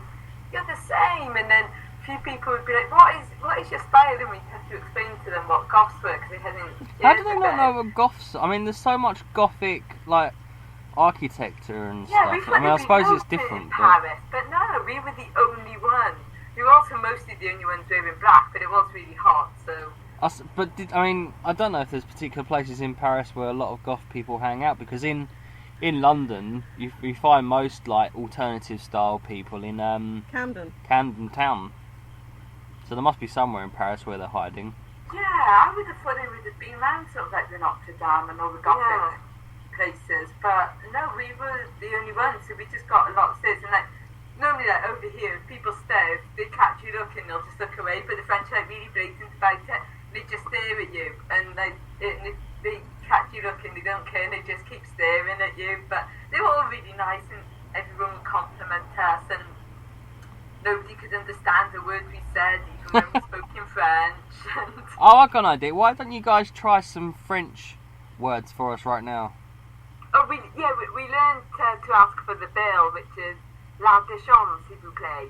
S4: "You're the same," and then a few people would be like, "What is your style?" And we'd have to explain to them what goths were because they hadn't.
S3: How do they not know what goths? I mean, there's so much gothic architecture and stuff. I mean, I suppose it's different.
S4: In Paris, but no, we were the only ones. We were also mostly the only ones wearing black, but it was really hot, so
S3: I don't know if there's particular places in Paris where a lot of goth people hang out, because in London you find most like alternative style people in Camden Town. So there must be somewhere in Paris where they're hiding.
S5: Yeah, I would have thought it would have been around sort of like the Notre Dame and all the Gothic places, but no, we were the only ones, so we just got a lot of stares. And like normally, like over here, if people stare, if they catch you looking, they'll just look away. But the French are like really blatant about it. They just stare at you, and like if they catch you looking, they don't care, and they just keep staring at you. But they were all really nice, and everyone would compliment us, and nobody could understand a word we said, even when we spoke in French. And
S3: Oh, I got an idea. Why don't you guys try some French words for us right now?
S4: we learned to ask for the bill, which is la déchambre, s'il vous plaît.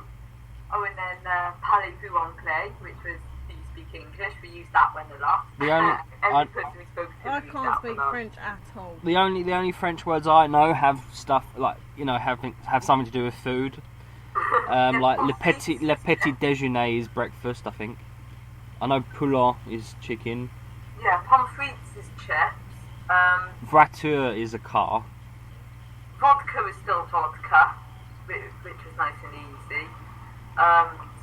S4: Oh, and then parlez-vous anglais, which was do you speak English? We used that one a lot. Every person we spoke to,
S2: I
S4: we used
S2: can't
S4: that
S2: speak
S4: one a lot.
S2: French at all.
S3: The only French words I know have stuff like, you know, have something to do with food. Like le petit déjeuner is breakfast, I think. I know poulet is chicken.
S4: Yeah, pommes frites is chips.
S3: Voiture is a car.
S4: Vodka is still vodka, which was nice and easy.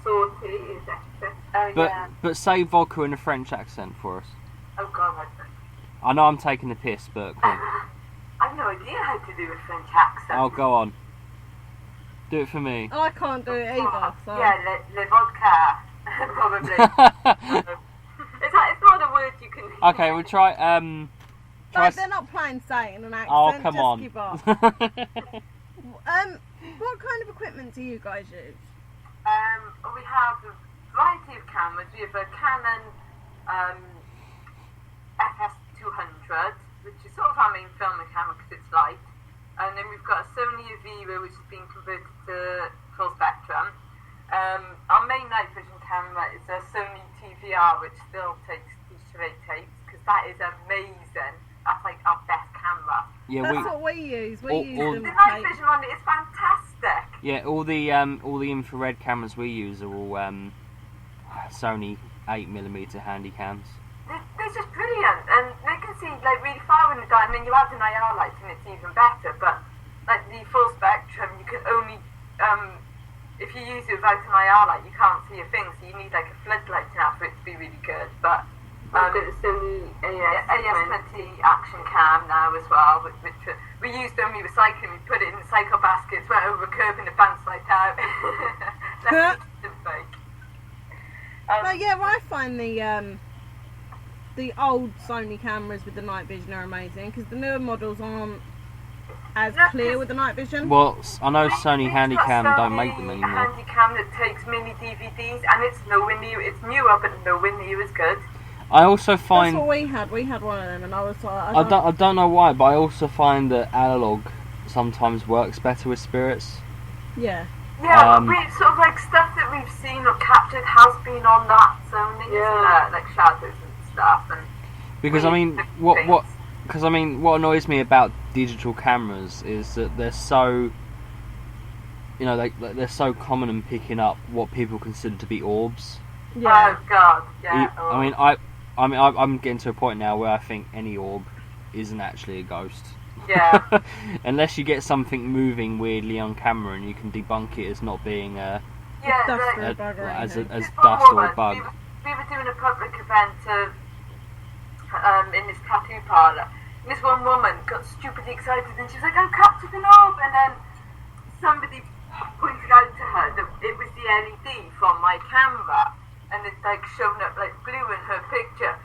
S4: Saucy is extra.
S3: But say vodka in a French accent for us.
S4: Oh God,
S3: I know I'm taking the piss, but come on.
S4: I have no idea how to do a French accent.
S3: Oh, go on. Do it for me.
S2: I can't do it either. So.
S4: Yeah, le vodka, probably. It's not a word you can.
S3: Okay, we'll try.
S2: But they're not playing saying an accent.
S3: Oh, come
S2: just
S3: on.
S2: Give up. What kind of equipment do you guys use?
S4: We have a variety of cameras. We have a Canon FS200, which is sort of our main filming camera because it's light. And then we've got a Sony Avira, which has been converted to full spectrum. Our main night vision camera is a Sony TVR, which still takes Easter egg tapes, because that is amazing. That's like our best camera.
S3: Yeah,
S2: That's what we use. We use them
S4: The
S2: with
S4: night
S2: tape.
S4: vision on it is fantastic.
S3: Yeah, all the infrared cameras we use are all Sony 8mm handycams.
S4: They're just brilliant, and they can see like really far in the dark. And then you add an IR light, and it's even better. But like the full spectrum, you can only if you use it without an IR light, you can't see a thing. So you need like a floodlight now for it to be really good. But
S5: I've got a Sony
S4: AS20 action cam now as well, which we used when we were cycling. We put it in the cycle baskets, went over a curb, and it bounced right out. That's fake.
S2: But yeah, I find the old Sony cameras with the night vision are amazing, because the newer models aren't as clear with the night vision.
S3: Well, I know Sony Handycam don't make them anymore.
S4: Handycam that takes mini DVDs, and it's nowhere near. It's newer, but nowhere near as good.
S3: I also find
S2: That's what we had. We had one of them, and I was like,
S3: I don't know why, but I also find that analog sometimes works better with spirits.
S2: Yeah.
S4: Yeah, we sort of like stuff that we've seen or captured has been on that Sony, isn't it? Like shadows and stuff. And
S3: Because what annoys me about digital cameras is that they're so, you know, they're so common in picking up what people consider to be orbs.
S2: Yeah.
S4: Oh God, yeah.
S3: I'm getting to a point now where I think any orb isn't actually a ghost.
S4: Yeah.
S3: Unless you get something moving weirdly on camera and you can debunk it as not being as
S2: Dust or a bug or
S3: dust
S2: anything.
S3: or a bug.
S4: We were doing a public event of in this tattoo parlour. And this one woman got stupidly excited and she was like, "I captured an orb," and then somebody pointed out to her that it was the LED from my camera, and it's like shown up like blue in her picture.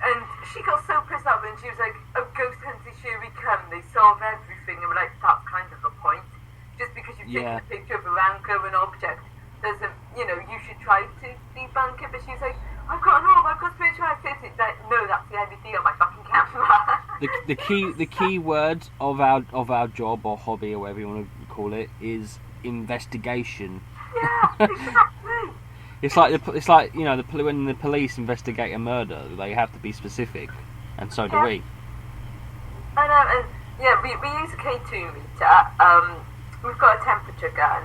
S4: And she got so pissed off, and she was like, "Oh, ghost hunters, here we come. They solve everything." And we're like, "That's kind of the point. Just because you've taken a picture of a round glowing object doesn't, you know, you should try to debunk it." But she's like, "I've got an orb, I've got spiritual activity." Like, no, that's the LED on my fucking camera.
S3: the key word of our job or hobby or whatever you want to call it is investigation.
S4: Yeah, exactly.
S3: It's like you know, when the police investigate a murder, they have to be specific, and so do we.
S4: I know, and yeah, we use a K2 meter. We've got a temperature gun.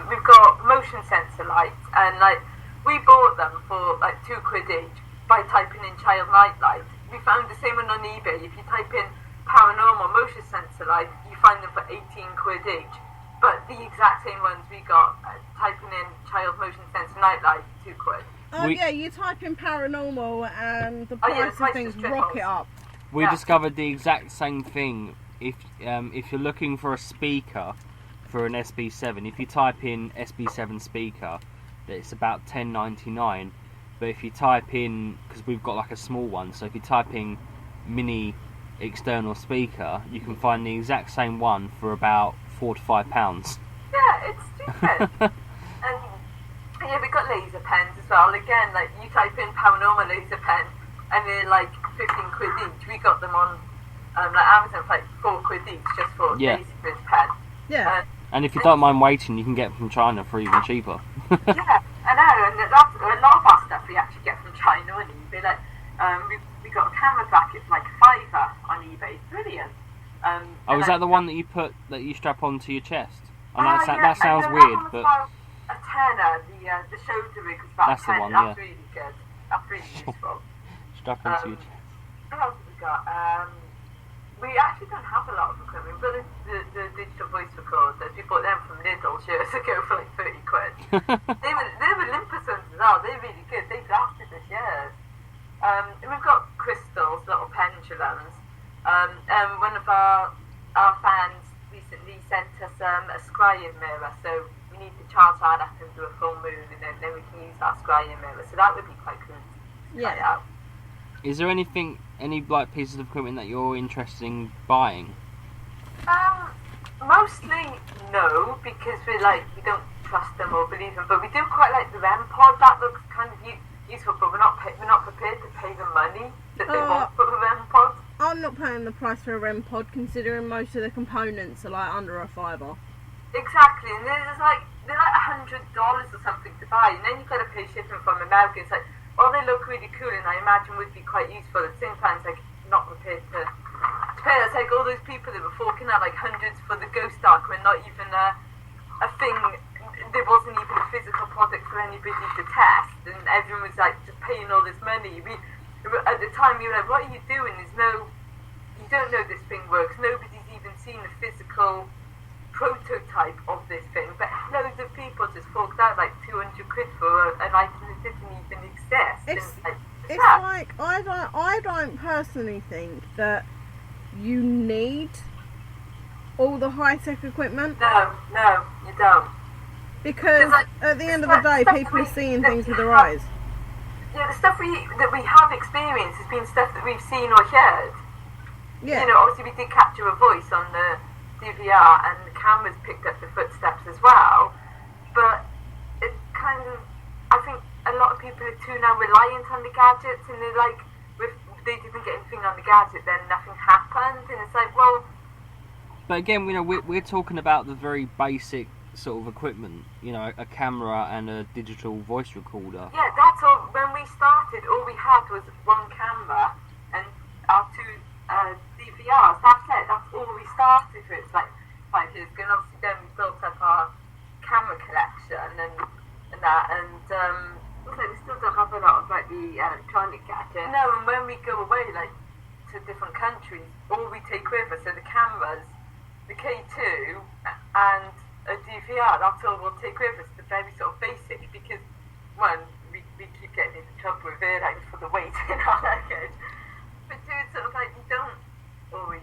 S4: We've got motion sensor lights, and like we bought them for like £2 each. by typing in child nightlight. We found the same one on eBay. If you type in paranormal motion sensor light, you find them for 18 quid each. But the exact same ones we got, typing in child motion sensor nightlight, 2 quid.
S2: Oh yeah, you type in paranormal and the price of things rocket up.
S3: We discovered the exact same thing. If you're looking for a speaker for an SB7, if you type in SB7 speaker, it's about $10.99. But if you type in, because we've got like a small one, so if you type in mini external speaker, you can find the exact same one for about £4 to £5.
S4: Yeah, it's stupid. And yeah, we got laser pens as well. Again, like you type in paranormal laser pen, and they're like 15 quid each. We got them on like Amazon for like 4 quid each, just for laser pen.
S2: Yeah.
S3: And if you don't mind waiting, you can get them from China for even cheaper.
S4: Yeah, I know, and that's a lot of our stuff we actually get from China on eBay. Like, we got a camera bracket for like £5 on eBay. Brilliant.
S3: Is that the one that you strap onto your chest? I know
S4: yeah,
S3: that sounds
S4: and
S3: weird, but
S4: a tenner. The shoulder rig was about
S3: that's the one.
S4: That's really good. That's really useful.
S3: Strap onto your chest.
S4: What else have we got? We actually don't have a lot of equipment, but the digital voice recorders, we bought them from Lidl years ago for like 30 quid. they were Olympus ones as well. They're really good. They've lasted us years. And we've got crystals, little pendulums. One of our fans recently sent us a scrying mirror, so we need to charge that up and do a full moon, and then we can use that scrying mirror. So that would be quite cool to try out.
S3: Is there any like pieces of equipment that you're interested in buying?
S4: Mostly no, because we don't trust them or believe them. But we do quite like the REM pod. That looks kind of useful, but we're not prepared to pay the money that they want for the REM pod.
S2: I'm not paying the price for a REM pod, considering most of the components are like under a £5.
S4: Exactly, and they're like $100 or something to buy, and then you've got to pay shipping from America. It's like, they look really cool, and I imagine would be quite useful. At the same time, it's like not prepared to pay. It's like all those people that were forking out like hundreds for the Ghost Ark when not even a thing. There wasn't even a physical product for anybody to test, and everyone was like just paying all this money. At the time, we were like, "What are you doing? You don't know this thing works. Nobody's even seen a physical prototype of this thing." But loads of people just forked out like 200 quid for an item that didn't even exist.
S2: It's like I don't personally think that you need all the high-tech equipment.
S4: No, you don't.
S2: Because at the end of the day, people are seeing things with their eyes.
S4: Yeah, the stuff that we have experienced has been stuff that we've seen or heard.
S2: Yeah.
S4: You know, obviously we did capture a voice on the DVR, and the cameras picked up the footsteps as well. But it kind of, I think a lot of people are too now reliant on the gadgets, and they're like, if they didn't get anything on the gadget, then nothing happened, and it's like, well.
S3: But again, you know, we're talking about the very basic sort of equipment, you know, a camera and a digital voice recorder.
S4: Yeah, that's all. When we started, all we had was one camera and our two DVRs. That's it. That's all we started with. It's like 5 years ago. And obviously, then we built up our camera collection and that. And also, we still don't have a lot of like the electronic gadgets. No, and when we go away, like to different countries, all we take with us are the cameras, the K2, and a DVR. That's all we'll take with us. The very sort of basic, because one, we keep getting into trouble with airlines for the weight in our luggage. But two, it's sort of like you don't always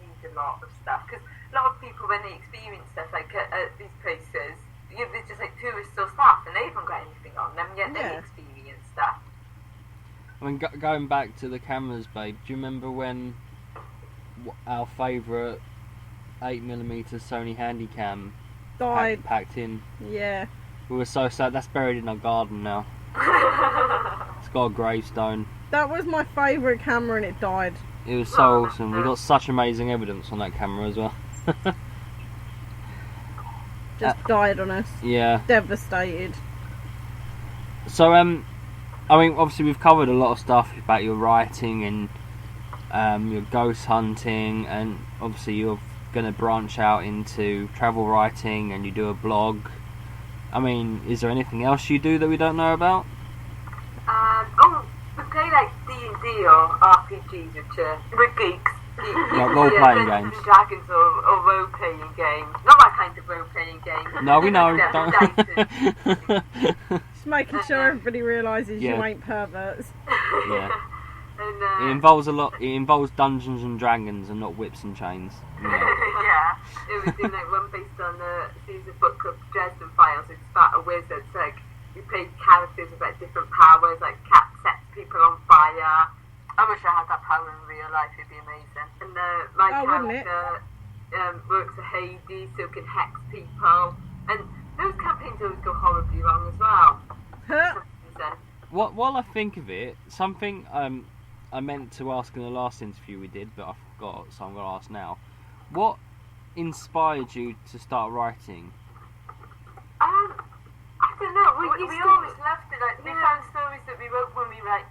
S4: need a lot of stuff, because a lot of people, when they experience stuff like at these places, they're just like tourists or staff, and they haven't got anything on them yet. They experience stuff.
S3: I mean, going back to the cameras, babe, do you remember when our favourite 8mm Sony Handycam
S2: died?
S3: Packed in?
S2: Yeah.
S3: We were so sad. That's buried in our garden now. It's got a gravestone.
S2: That was my favourite camera, and it died.
S3: It was so awesome. We got such amazing evidence on that camera as well.
S2: Just died on us.
S3: Yeah.
S2: Devastated.
S3: So, I mean, obviously we've covered a lot of stuff about your writing and your ghost hunting, and obviously you're going to branch out into travel writing, and you do a blog. I mean, is there anything else you do that we don't know about?
S4: We played D&D or RPGs, which we're geeks.
S3: Like role-playing games.
S4: Dungeons and Dragons or role-playing games. Not that kind of role-playing game.
S3: No, we know.
S2: Just making sure everybody realises you ain't perverts.
S3: Yeah.
S4: And,
S3: It involves a lot. It involves Dungeons and Dragons and not whips and chains. You know.
S4: yeah. It was in like one based on a series of book called Dresden Files. It's about a wizard. So, like, we played characters with like different powers. Like Cat sets people on fire. I wish I had that power in real life. It'd be amazing. And my character works at Hades, so can hex people. And those campaigns always go horribly wrong as well.
S3: While I think of it, something I meant to ask in the last interview we did, but I forgot, so I'm going to ask now. What inspired you to start writing?
S4: I don't know. We
S5: always loved it. Like, we found stories that we wrote when we were like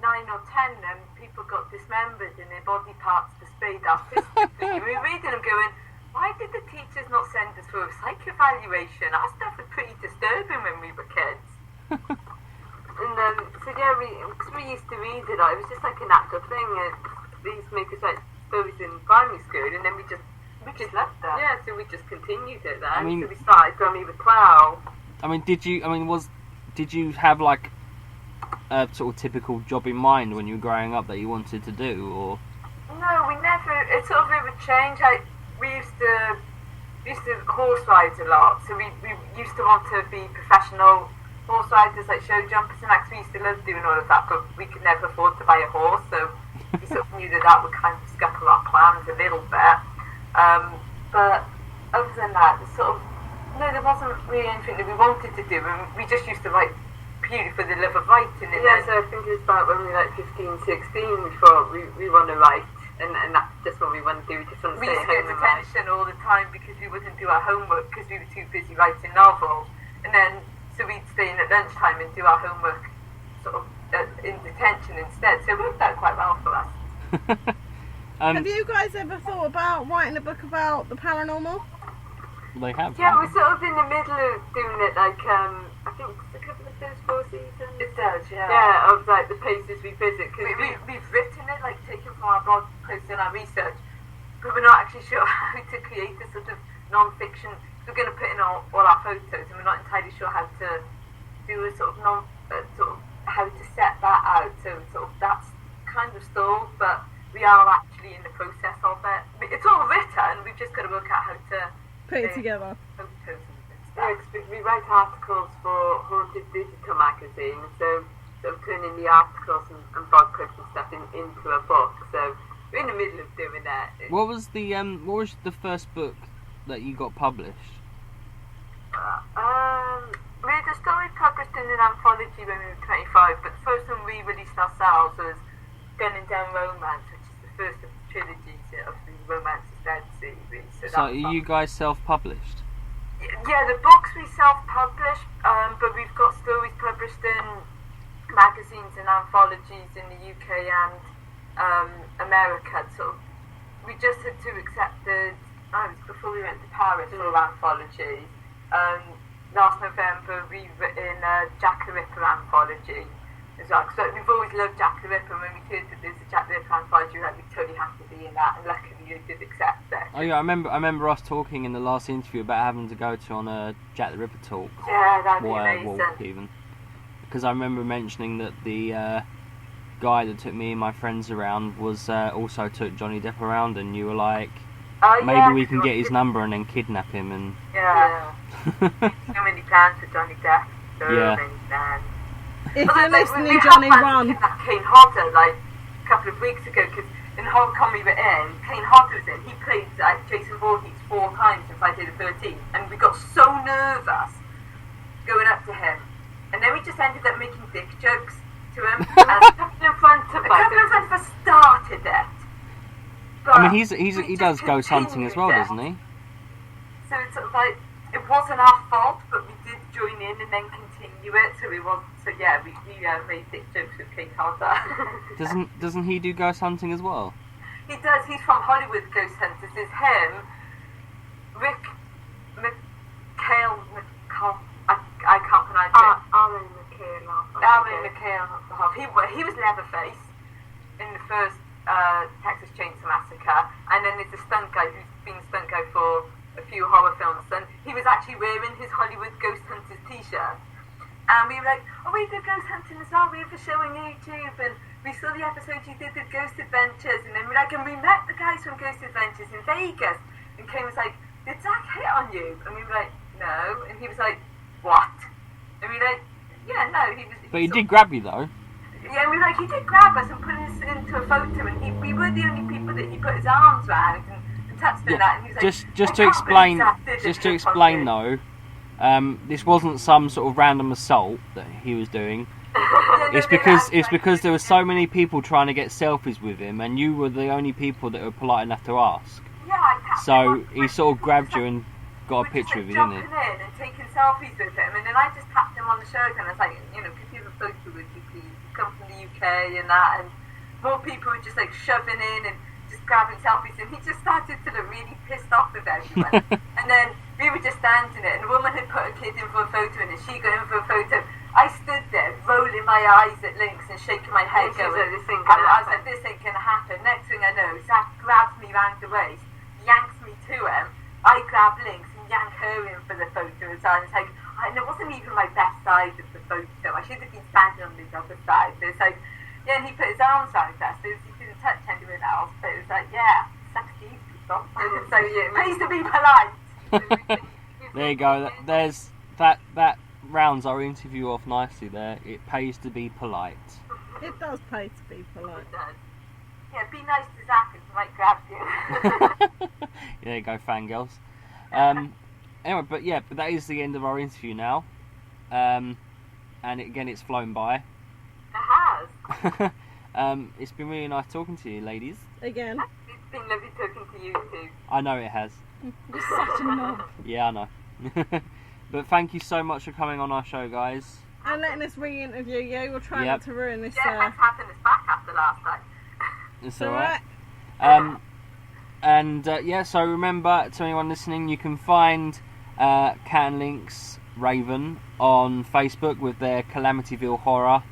S5: 9 or 10, and people got dismembered and their body parts displayed artistically. We were reading them going, why did the teachers not send us for a psych evaluation? Our stuff was pretty disturbing when we were kids.
S4: And so yeah, because we used to read it, it was just like a natural thing. They used to make us write stories in primary school, and then we just
S5: loved that.
S4: Yeah, so we just continued it then.
S3: I mean,
S4: so we started when we were 12.
S3: I mean, did you have like a sort of typical job in mind when you were growing up that you wanted to do, or?
S5: No, we never. It sort of would change. Like, we used to horse ride a lot, so we used to want to be professional horse riders, like show jumpers and acts. We used to love doing all of that, but we could never afford to buy a horse, so we sort of knew that would kind of scupper our plans a little bit. But other than that, there wasn't really anything that we wanted to do, and we just used to write purely for the love of writing. And
S4: yeah, so I think it was about when we were like 15, 16, we thought we want to write, and that's just what we want to do. We just want to
S5: we
S4: stay
S5: used
S4: at
S5: to
S4: home
S5: get detention all the time because we wouldn't do our homework because we were too busy writing novels, and then so we'd stay in at lunchtime and do our homework sort of in detention instead. So it worked out quite well for us.
S2: Have you guys ever thought about writing a book about the paranormal?
S3: They have.
S4: Yeah, we're sort of in the middle of doing it. Like I think it's a couple of those 4 seasons.
S5: It does, yeah.
S4: Yeah, of like the places we visit. Cause
S5: we've written it, like taken from our blog posts and our research, but we're not actually sure how to create a sort of non-fiction. We're going to put in all our photos, and we're not entirely sure how to do a sort of how to set that out. So sort of that's kind of stalled, but we are actually in the process of it. It's all written. We've just got to work out how to
S2: Put it together.
S5: Photos and stuff.
S4: yeah, 'cause we write articles for Haunted Digital magazine, so sort of turning the articles and blog posts and stuff into a book. So we're in the middle of doing that.
S3: What was the first book that you got published?
S5: We had a story published in an anthology when we were 25, but the first one we released ourselves was Gun and Down Romance, which is the first of the trilogies of the Romance is Dead series.
S3: So are you guys self-published?
S5: Yeah, the books we self-publish, but we've got stories published in magazines and anthologies in the UK and America. So we just had to accept it was before we went to Paris for anthologies. Last November we've written a Jack the Ripper anthology as well. So we've always loved Jack the Ripper, and when we heard that there's a Jack the Ripper anthology, we totally have to be in that, and luckily you did accept it.
S3: Oh yeah, I remember us talking in the last interview about having to go to on a Jack the Ripper talk.
S5: Yeah, that'd be
S3: Walk
S5: amazing.
S3: even. Because I remember mentioning that the guy that took me and my friends around was also took Johnny Depp around, and you were like, maybe we can get his number and then kidnap him and...
S5: Yeah. So many plans for Johnny Depp. So many plans.
S2: If you're listening,
S5: we
S2: Johnny,
S5: had
S2: run.
S5: kidnapped Kane Hodder like a couple of weeks ago, because in Hong Kong we were in, Kane Hodder was in. He played Jason Voorhees 4 times in Friday the 13th, and we got so nervous going up to him, and then we just ended up making dick jokes to him. And a couple in front of us started it. But
S3: I mean, he does ghost hunting as well, doesn't he?
S5: So it's sort of like, it wasn't our fault, but we did join in and then continue it. So we made dick jokes with King Hodder.
S3: Doesn't he do ghost hunting as well?
S5: He does. He's from Hollywood Ghost Hunters. There's him, Rick McHale. I can't pronounce it.
S4: Alan McHale.
S5: Alan McHale. He was Leatherface.
S4: in the first Texas Chainsaw Massacre, and then there's a stunt guy who's been a stunt guy for a few horror films, and he was actually wearing his Hollywood Ghost Hunters t-shirt. And we were like, oh, we did ghost hunting as well, we have a show on YouTube, and we saw the episode you did with Ghost Adventures, and then we're like, and we met the guys from Ghost Adventures in Vegas, and Kane was like, did Zach hit on you? And we were like, no, and he was like, what? And we were like, yeah, no, he was...
S3: But he did grab you though.
S4: Yeah, and we were like, he did grab us and put us into a photo, and we were the only people that he put his arms around and touched and that, and he was like,
S3: just to explain though, this wasn't some sort of random assault that he was doing. It's because there were so many people trying to get selfies with him, and you were the only people that were polite enough to ask. So he sort of grabbed you and got a picture of you, didn't he?
S4: In and taking selfies with him, and then I just tapped him on the shoulder and I was like, you know, could you have a photo with you, please? You come from the UK and that, and more people were just like shoving in and just grabbing selfies, and he just started to look really pissed off with everyone. And then we were just standing there, and a woman had put a kid in for a photo, and she got in for a photo. I stood there, rolling my eyes at Lynx and shaking my head, going, I was like, this ain't gonna happen. Next thing I know, Zach grabs me round the waist, yanks me to him. I grab Lynx and yank her in for the photo as well. And it's like, and it wasn't even my best side of the photo. I should have been standing on the other side. So it's like, yeah, and he put his arms around us, so he didn't touch anyone else. But it was like, yeah, suck to you, people. So yeah, it pays to be polite.
S3: There you go. There's that rounds our interview off nicely there. It pays to be polite.
S2: It does pay to be polite.
S4: It does. Yeah, be nice to Zach and he might grab you.
S3: There you go, fangirls. Anyway, but that is the end of our interview now. And again, it's flown by.
S4: It has.
S3: It's been really nice talking to you, ladies.
S2: Again.
S4: It's been lovely talking to you too.
S3: I know it has.
S2: You're such a knob.
S3: Yeah, I know. But thank you so much for coming on our show, guys.
S2: And letting us re-interview you. We'll try not to ruin this.
S4: Yeah, thanks for having us back after last time.
S3: It's alright. So remember, to anyone listening, you can find Cat and Lynx Raven on Facebook with their Calamityville Horror,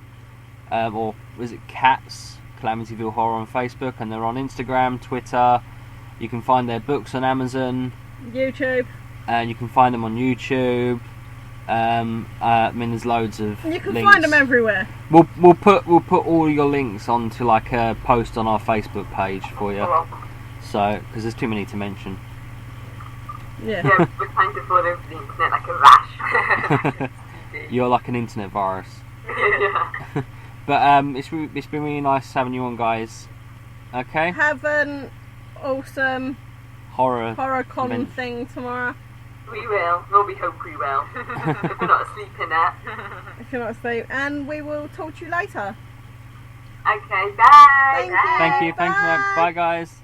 S3: or was it Cats Calamityville Horror on Facebook, and they're on Instagram, Twitter. You can find their books on Amazon,
S2: YouTube,
S3: and you can find them on YouTube. I mean, there's loads of.
S2: You can
S3: links.
S2: find them everywhere.
S3: We'll put all your links onto like a post on our Facebook page for you. So, because there's too many to mention.
S2: Yeah.
S4: Yeah, we're trying to fall over the internet like a rash.
S3: You're like an internet virus.
S4: Yeah.
S3: But it's been really nice having you on, guys. Okay.
S2: Have an awesome
S3: horror
S2: con thing tomorrow.
S4: We will. Well, we hope we will. If we're not asleep in it.
S2: If you're not asleep, and we will talk to you later.
S4: Okay. Bye.
S3: Thank you.
S2: Bye.
S3: Bye, guys.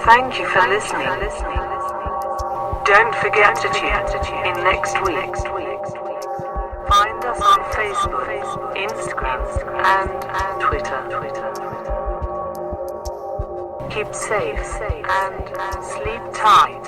S1: Thank you for listening. Don't forget to tune in next week. Find us on Facebook, Instagram, and Twitter. Keep safe and sleep tight.